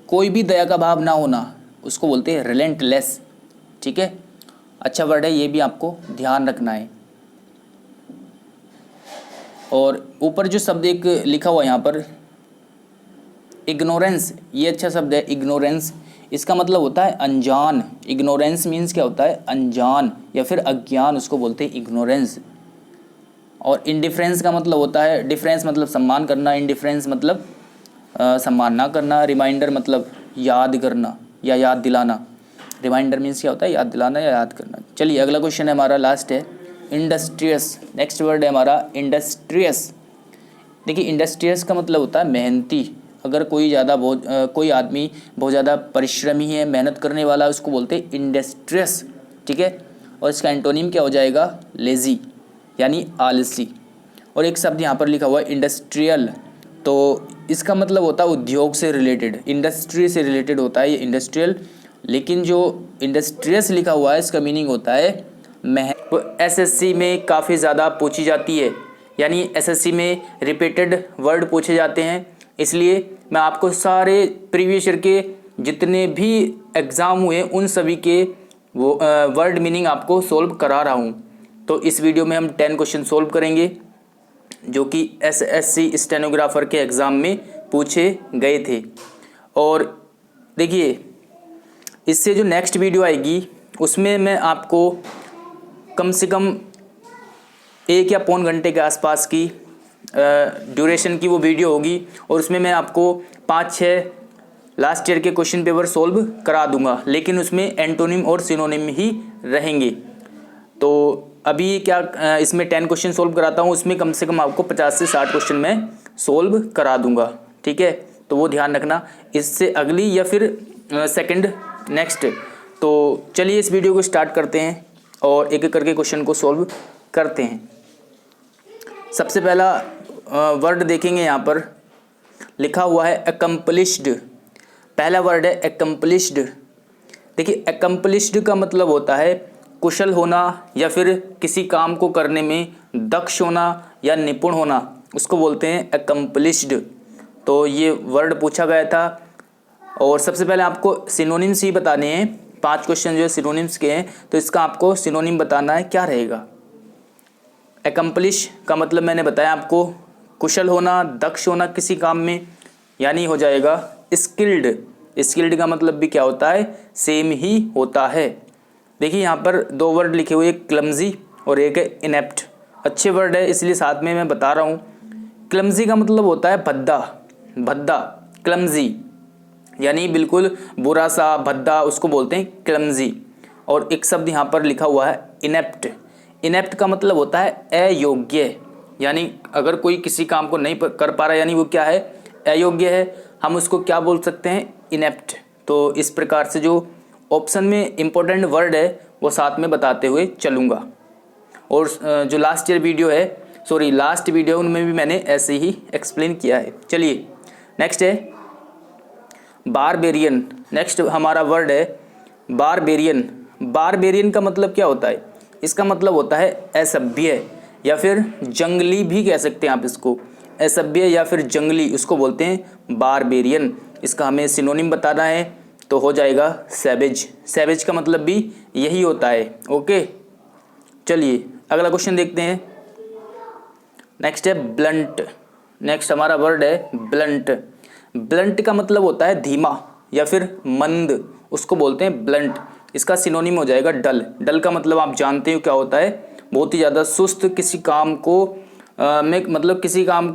A: कोई भी दया का भाव ना होना, उसको बोलते हैं रिलेंटलेस, ठीक है। अच्छा वर्ड है, ये भी आपको ध्यान रखना है। और ऊपर जो शब्द एक लिखा हुआ है यहाँ पर इग्नोरेंस, ये अच्छा शब्द है इग्नोरेंस। इसका मतलब होता है अनजान। इग्नोरेंस मीन्स क्या होता है? अनजान या फिर अज्ञान, उसको बोलते हैं इग्नोरेंस। और इंडिफरेंस का मतलब होता है, डिफरेंस मतलब सम्मान करना, इंडिफरेंस मतलब सम्मान ना करना। रिमाइंडर मतलब याद करना या याद दिलाना। रिमाइंडर मीन्स क्या होता है? याद दिलाना या याद करना। चलिए अगला क्वेश्चन है हमारा, लास्ट है इंडस्ट्रियस। नेक्स्ट वर्ड है हमारा इंडस्ट्रियस। देखिए इंडस्ट्रियस का मतलब होता है मेहनती। अगर कोई आदमी बहुत ज़्यादा परिश्रमी है, मेहनत करने वाला, उसको बोलते हैं इंडस्ट्रियस, ठीक है। और इसका एंटोनिम क्या हो जाएगा? लेज़ी, यानी आलसी। और एक शब्द यहाँ पर लिखा हुआ है इंडस्ट्रियल, तो इसका मतलब होता है उद्योग से रिलेटेड, इंडस्ट्री से रिलेटेड होता है ये इंडस्ट्रियल। लेकिन जो इंडस्ट्रियस लिखा हुआ है इसका मीनिंग होता है एसएससी में काफ़ी ज़्यादा पूछी जाती है, यानी एसएससी में रिपीटेड वर्ड पूछे जाते हैं। इसलिए मैं आपको सारे प्रीवियस ईयर के जितने भी एग्ज़ाम हुए उन सभी के वो वर्ड मीनिंग आपको सोल्व करा रहा हूँ। तो इस वीडियो में हम 10 क्वेश्चन सोल्व करेंगे जो कि एसएससी स्टेनोग्राफर के एग्ज़ाम में पूछे गए थे। और देखिए इससे जो नेक्स्ट वीडियो आएगी उसमें मैं आपको कम से कम 1 या पौन घंटे के आसपास की ड्यूरेशन की वो वीडियो होगी, और उसमें मैं आपको 5-6 लास्ट ईयर के क्वेश्चन पेपर सोल्व करा दूंगा, लेकिन उसमें एंटोनिम और सिनोनिम ही रहेंगे। तो अभी क्या इसमें 10 क्वेश्चन सोल्व कराता हूँ, उसमें कम से कम आपको 50 से 60 क्वेश्चन मैं सोल्व करा दूंगा, ठीक है। तो वो ध्यान रखना, इससे अगली या फिर सेकंड नेक्स्ट। तो चलिए इस वीडियो को स्टार्ट करते हैं और एक एक करके क्वेश्चन को सोल्व करते हैं। सबसे पहला वर्ड देखेंगे, यहाँ पर लिखा हुआ है अकम्पलिश्ड। पहला वर्ड है अकम्पलिश्ड। देखिए अकम्पलिश्ड का मतलब होता है कुशल होना या फिर किसी काम को करने में दक्ष होना या निपुण होना, उसको बोलते हैं अकम्पलिश्ड। तो ये वर्ड पूछा गया था, और सबसे पहले आपको सिनोनिम्स ही बताने हैं। 5 क्वेश्चन जो है सिनोनिम्स के हैं, तो इसका आपको सिनोनिम बताना है, क्या रहेगा। अकम्पलिश का मतलब मैंने बताया आपको, कुशल होना, दक्ष होना किसी काम में, यानी हो जाएगा स्किल्ड। स्किल्ड का मतलब भी क्या होता है, सेम ही होता है। देखिए यहाँ पर 2 वर्ड लिखे हुए, एक क्लमजी और एक है इनेप्ट। अच्छे वर्ड है इसलिए साथ में मैं बता रहा हूँ। क्लमजी का मतलब होता है भद्दा, भद्दा क्लमजी, यानी बिल्कुल बुरा सा, भद्दा, उसको बोलते हैं क्लमजी। और एक शब्द यहाँ पर लिखा हुआ है इनेप्ट। इनेप्ट का मतलब होता है अयोग्य, यानी अगर कोई किसी काम को नहीं कर पा रहा, यानी वो क्या है, अयोग्य है, हम उसको क्या बोल सकते हैं, इनेप्ट। तो इस प्रकार से जो ऑप्शन में इम्पोर्टेंट वर्ड है वो साथ में बताते हुए चलूँगा। और जो लास्ट वीडियो उनमें भी मैंने ऐसे ही एक्सप्लेन किया है। चलिए नेक्स्ट है बारबेरियन। नेक्स्ट हमारा वर्ड है बारबेरियन। बारबेरियन का मतलब क्या होता है, इसका मतलब होता है असभ्य या फिर जंगली भी कह सकते हैं आप इसको, असभ्य या फिर जंगली, उसको बोलते हैं बारबेरियन। इसका हमें सिनोनिम बताना है, तो हो जाएगा सैवेज। सैवेज का मतलब भी यही होता है। ओके, चलिए अगला क्वेश्चन देखते हैं। नेक्स्ट है ब्लंट। नेक्स्ट हमारा वर्ड है ब्लंट। ब्लंट का मतलब होता है धीमा या फिर मंद, उसको बोलते हैं ब्लंट। इसका सिनोनिम हो जाएगा डल। डल का मतलब आप जानते हो क्या होता है, बहुत ही ज़्यादा सुस्त, किसी काम को मतलब किसी काम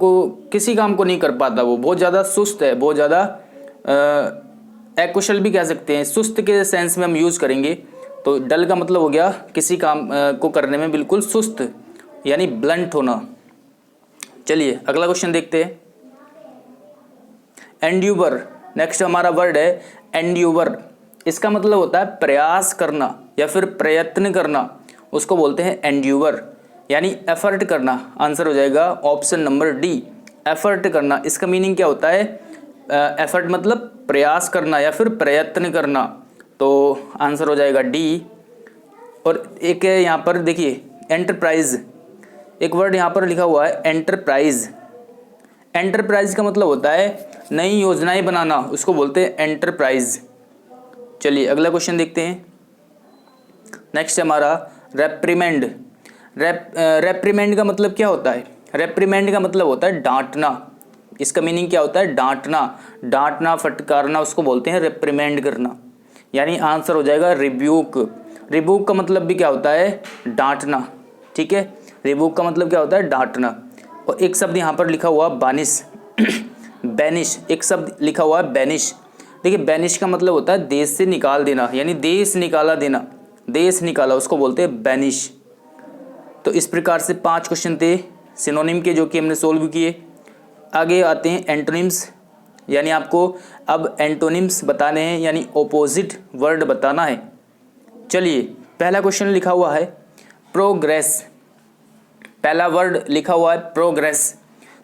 A: को नहीं कर पाता, वो बहुत ज़्यादा सुस्त है, बहुत ज़्यादा अकुशल भी कह सकते हैं, सुस्त के सेंस में हम यूज़ करेंगे। तो डल का मतलब हो गया किसी काम को करने में बिल्कुल सुस्त, यानी ब्लंट होना। चलिए अगला क्वेश्चन देखते हैं। एंड्यूवर। नेक्स्ट हमारा वर्ड है एंड्यूवर। इसका मतलब होता है प्रयास करना या फिर प्रयत्न करना, उसको बोलते हैं एंड्यूवर, यानी एफर्ट करना। आंसर हो जाएगा ऑप्शन नंबर डी, एफर्ट करना। इसका मीनिंग क्या होता है, एफर्ट मतलब प्रयास करना या फिर प्रयत्न करना, तो आंसर हो जाएगा डी। और एक है यहाँ पर देखिए एंटरप्राइज। एक वर्ड यहाँ पर लिखा हुआ है एंटरप्राइज। एंटरप्राइज का मतलब होता है नई योजनाएं बनाना, उसको बोलते हैं एंटरप्राइज। चलिए अगला क्वेश्चन देखते हैं। नेक्स्ट हमारा रेप्रीमेंड। रेप्रीमेंड का मतलब क्या होता है, रेप्रीमेंड का मतलब होता है डांटना। इसका मीनिंग क्या होता है, डांटना, डांटना, फटकारना, उसको बोलते हैं रेप्रीमेंड करना, यानी आंसर हो जाएगा रिब्यूक। रिब्यूक का मतलब भी क्या होता है, डांटना, ठीक है। रिब्यूक का मतलब क्या होता है, डांटना। और एक शब्द यहाँ पर लिखा हुआ बानिश, बैनिश। एक शब्द लिखा हुआ है बैनिश। देखिए बैनिश का मतलब होता है देश से निकाल देना, यानी देश निकाला देना, देश निकाला, उसको बोलते हैं बैनिश। तो इस प्रकार से 5 क्वेश्चन थे सिनोनिम के जो कि हमने सोल्व किए। आगे आते हैं एंटोनिम्स, यानी आपको अब एंटोनिम्स बताने हैं, यानी ऑपोजिट वर्ड बताना है। चलिए पहला क्वेश्चन लिखा हुआ है प्रोग्रेस। पहला वर्ड लिखा हुआ है प्रोग्रेस।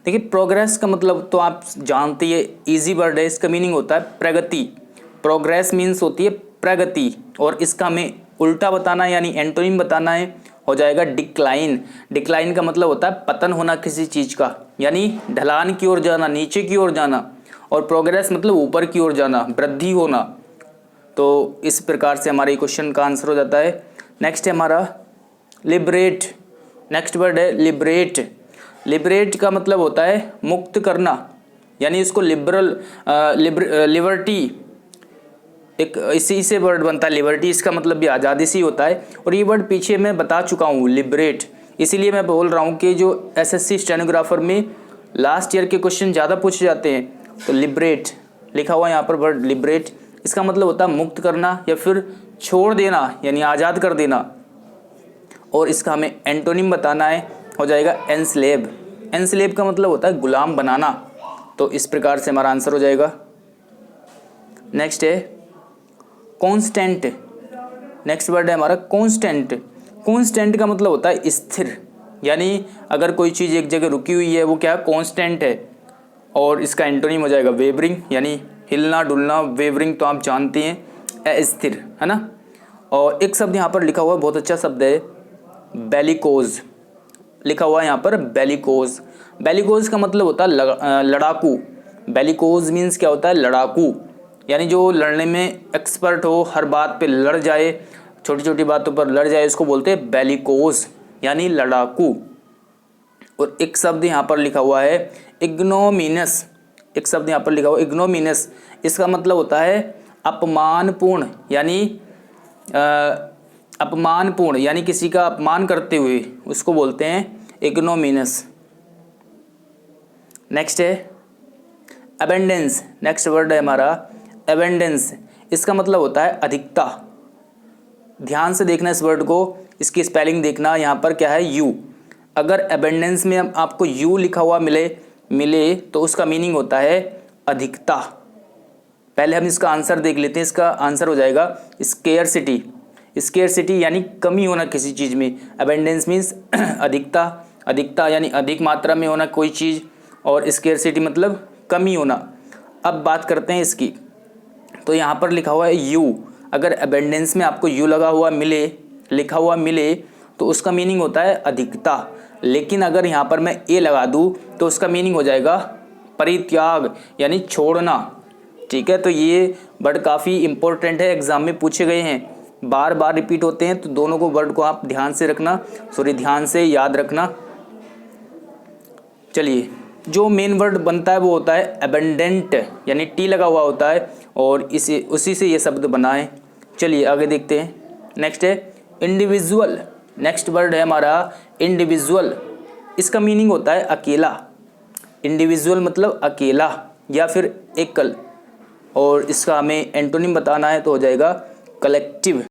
A: देखिए प्रोग्रेस का मतलब तो आप जानते हैं, इजी वर्ड है, इसका मीनिंग होता है प्रगति। प्रोग्रेस मीन्स होती है प्रगति, और इसका हमें उल्टा बताना यानी एंटोनिम बताना है, हो जाएगा डिक्लाइन। डिक्लाइन का मतलब होता है पतन होना किसी चीज़ का, यानी ढलान की ओर जाना, नीचे की ओर जाना, और प्रोग्रेस मतलब ऊपर की ओर जाना, वृद्धि होना। तो इस प्रकार से हमारे क्वेश्चन का आंसर हो जाता है। नेक्स्ट है हमारा लिबरेट। नेक्स्ट वर्ड है लिबरेट। लिबरेट का मतलब होता है मुक्त करना, यानी इसको लिबर्टी एक इसी से वर्ड बनता है लिबर्टी, इसका मतलब भी आज़ादी से ही होता है। और ये वर्ड पीछे मैं बता चुका हूँ लिबरेट, इसीलिए मैं बोल रहा हूँ कि जो एसएससी स्टेनोग्राफर में लास्ट ईयर के क्वेश्चन ज़्यादा पूछे जाते हैं, तो लिबरेट लिखा हुआ है यहाँ पर वर्ड लिबरेट, इसका मतलब होता है मुक्त करना या फिर छोड़ देना, यानी आज़ाद कर देना। और इसका हमें एंटोनिम बताना है, हो जाएगा एनस्लेव। एनस्लेव का मतलब होता है गुलाम बनाना। तो इस प्रकार से हमारा आंसर हो जाएगा। नेक्स्ट है कॉन्स्टेंट। नेक्स्ट वर्ड है हमारा कॉन्स्टेंट। कॉन्स्टेंट का मतलब होता है स्थिर, यानी अगर कोई चीज़ एक जगह रुकी हुई है वो क्या है, कॉन्स्टेंट है। और इसका एंटोनिम हो जाएगा वेवरिंग, यानी हिलना डुलना। वेवरिंग तो आप जानते हैं अस्थिर, है ना। और एक शब्द यहाँ पर लिखा हुआ है, बहुत अच्छा शब्द है, बेलिकोज लिखा हुआ है यहाँ पर, बेलिकोज। बेलिकोज का मतलब होता है लड़ाकू। बेलिकोज मीन्स क्या होता है, लड़ाकू, यानी जो लड़ने में एक्सपर्ट हो, हर बात पे लड़ जाए, छोटी छोटी बातों पर लड़ जाए, इसको बोलते हैं बेलिकोज, यानी लड़ाकू। और एक शब्द यहाँ पर लिखा हुआ है इग्नोमिनस। एक शब्द यहाँ पर लिखा हुआ है इग्नोमिनस, इसका मतलब होता है अपमानपूर्ण, यानी अपमानपूर्ण, यानी किसी का अपमान करते हुए, उसको बोलते हैं इग्नोमिनस। नेक्स्ट है अबेंडेंस। नेक्स्ट वर्ड है हमारा अबेंडेंस, इसका मतलब होता है अधिकता। ध्यान से देखना इस वर्ड को, इसकी स्पेलिंग देखना, यहाँ पर क्या है यू। अगर अबेंडेंस में आपको यू लिखा हुआ मिले तो उसका मीनिंग होता है अधिकता। पहले हम इसका आंसर देख लेते हैं। इसका आंसर हो जाएगा स्केयरसिटी। स्केयरसिटी यानी कमी होना किसी चीज़ में। अबेंडेंस मीन्स अधिकता, अधिकता यानी अधिक मात्रा में होना कोई चीज़, और स्केयरसिटी मतलब कमी होना। अब बात करते हैं इसकी, तो यहाँ पर लिखा हुआ है यू। अगर अबेंडेंस में आपको यू लिखा हुआ मिले तो उसका मीनिंग होता है अधिकता। लेकिन अगर यहाँ पर मैं ए लगा दूँ तो उसका मीनिंग हो जाएगा परित्याग, यानी छोड़ना। ठीक है, तो ये वर्ड काफ़ी इंपॉर्टेंट है, एग्जाम में पूछे गए हैं, बार बार रिपीट होते हैं, तो दोनों को वर्ड को आप ध्यान से याद रखना। चलिए, जो मेन वर्ड बनता है वो होता है एबेंडेंट, यानी टी लगा हुआ होता है, और उसी से ये शब्द बना है। चलिए आगे देखते हैं। नेक्स्ट है इंडिविजुअल। नेक्स्ट वर्ड है हमारा इंडिविजुअल, इसका मीनिंग होता है अकेला। इंडिविजुअल मतलब अकेला या फिर एकल, और इसका हमें एंटोनिम बताना है तो हो जाएगा कलेक्टिव।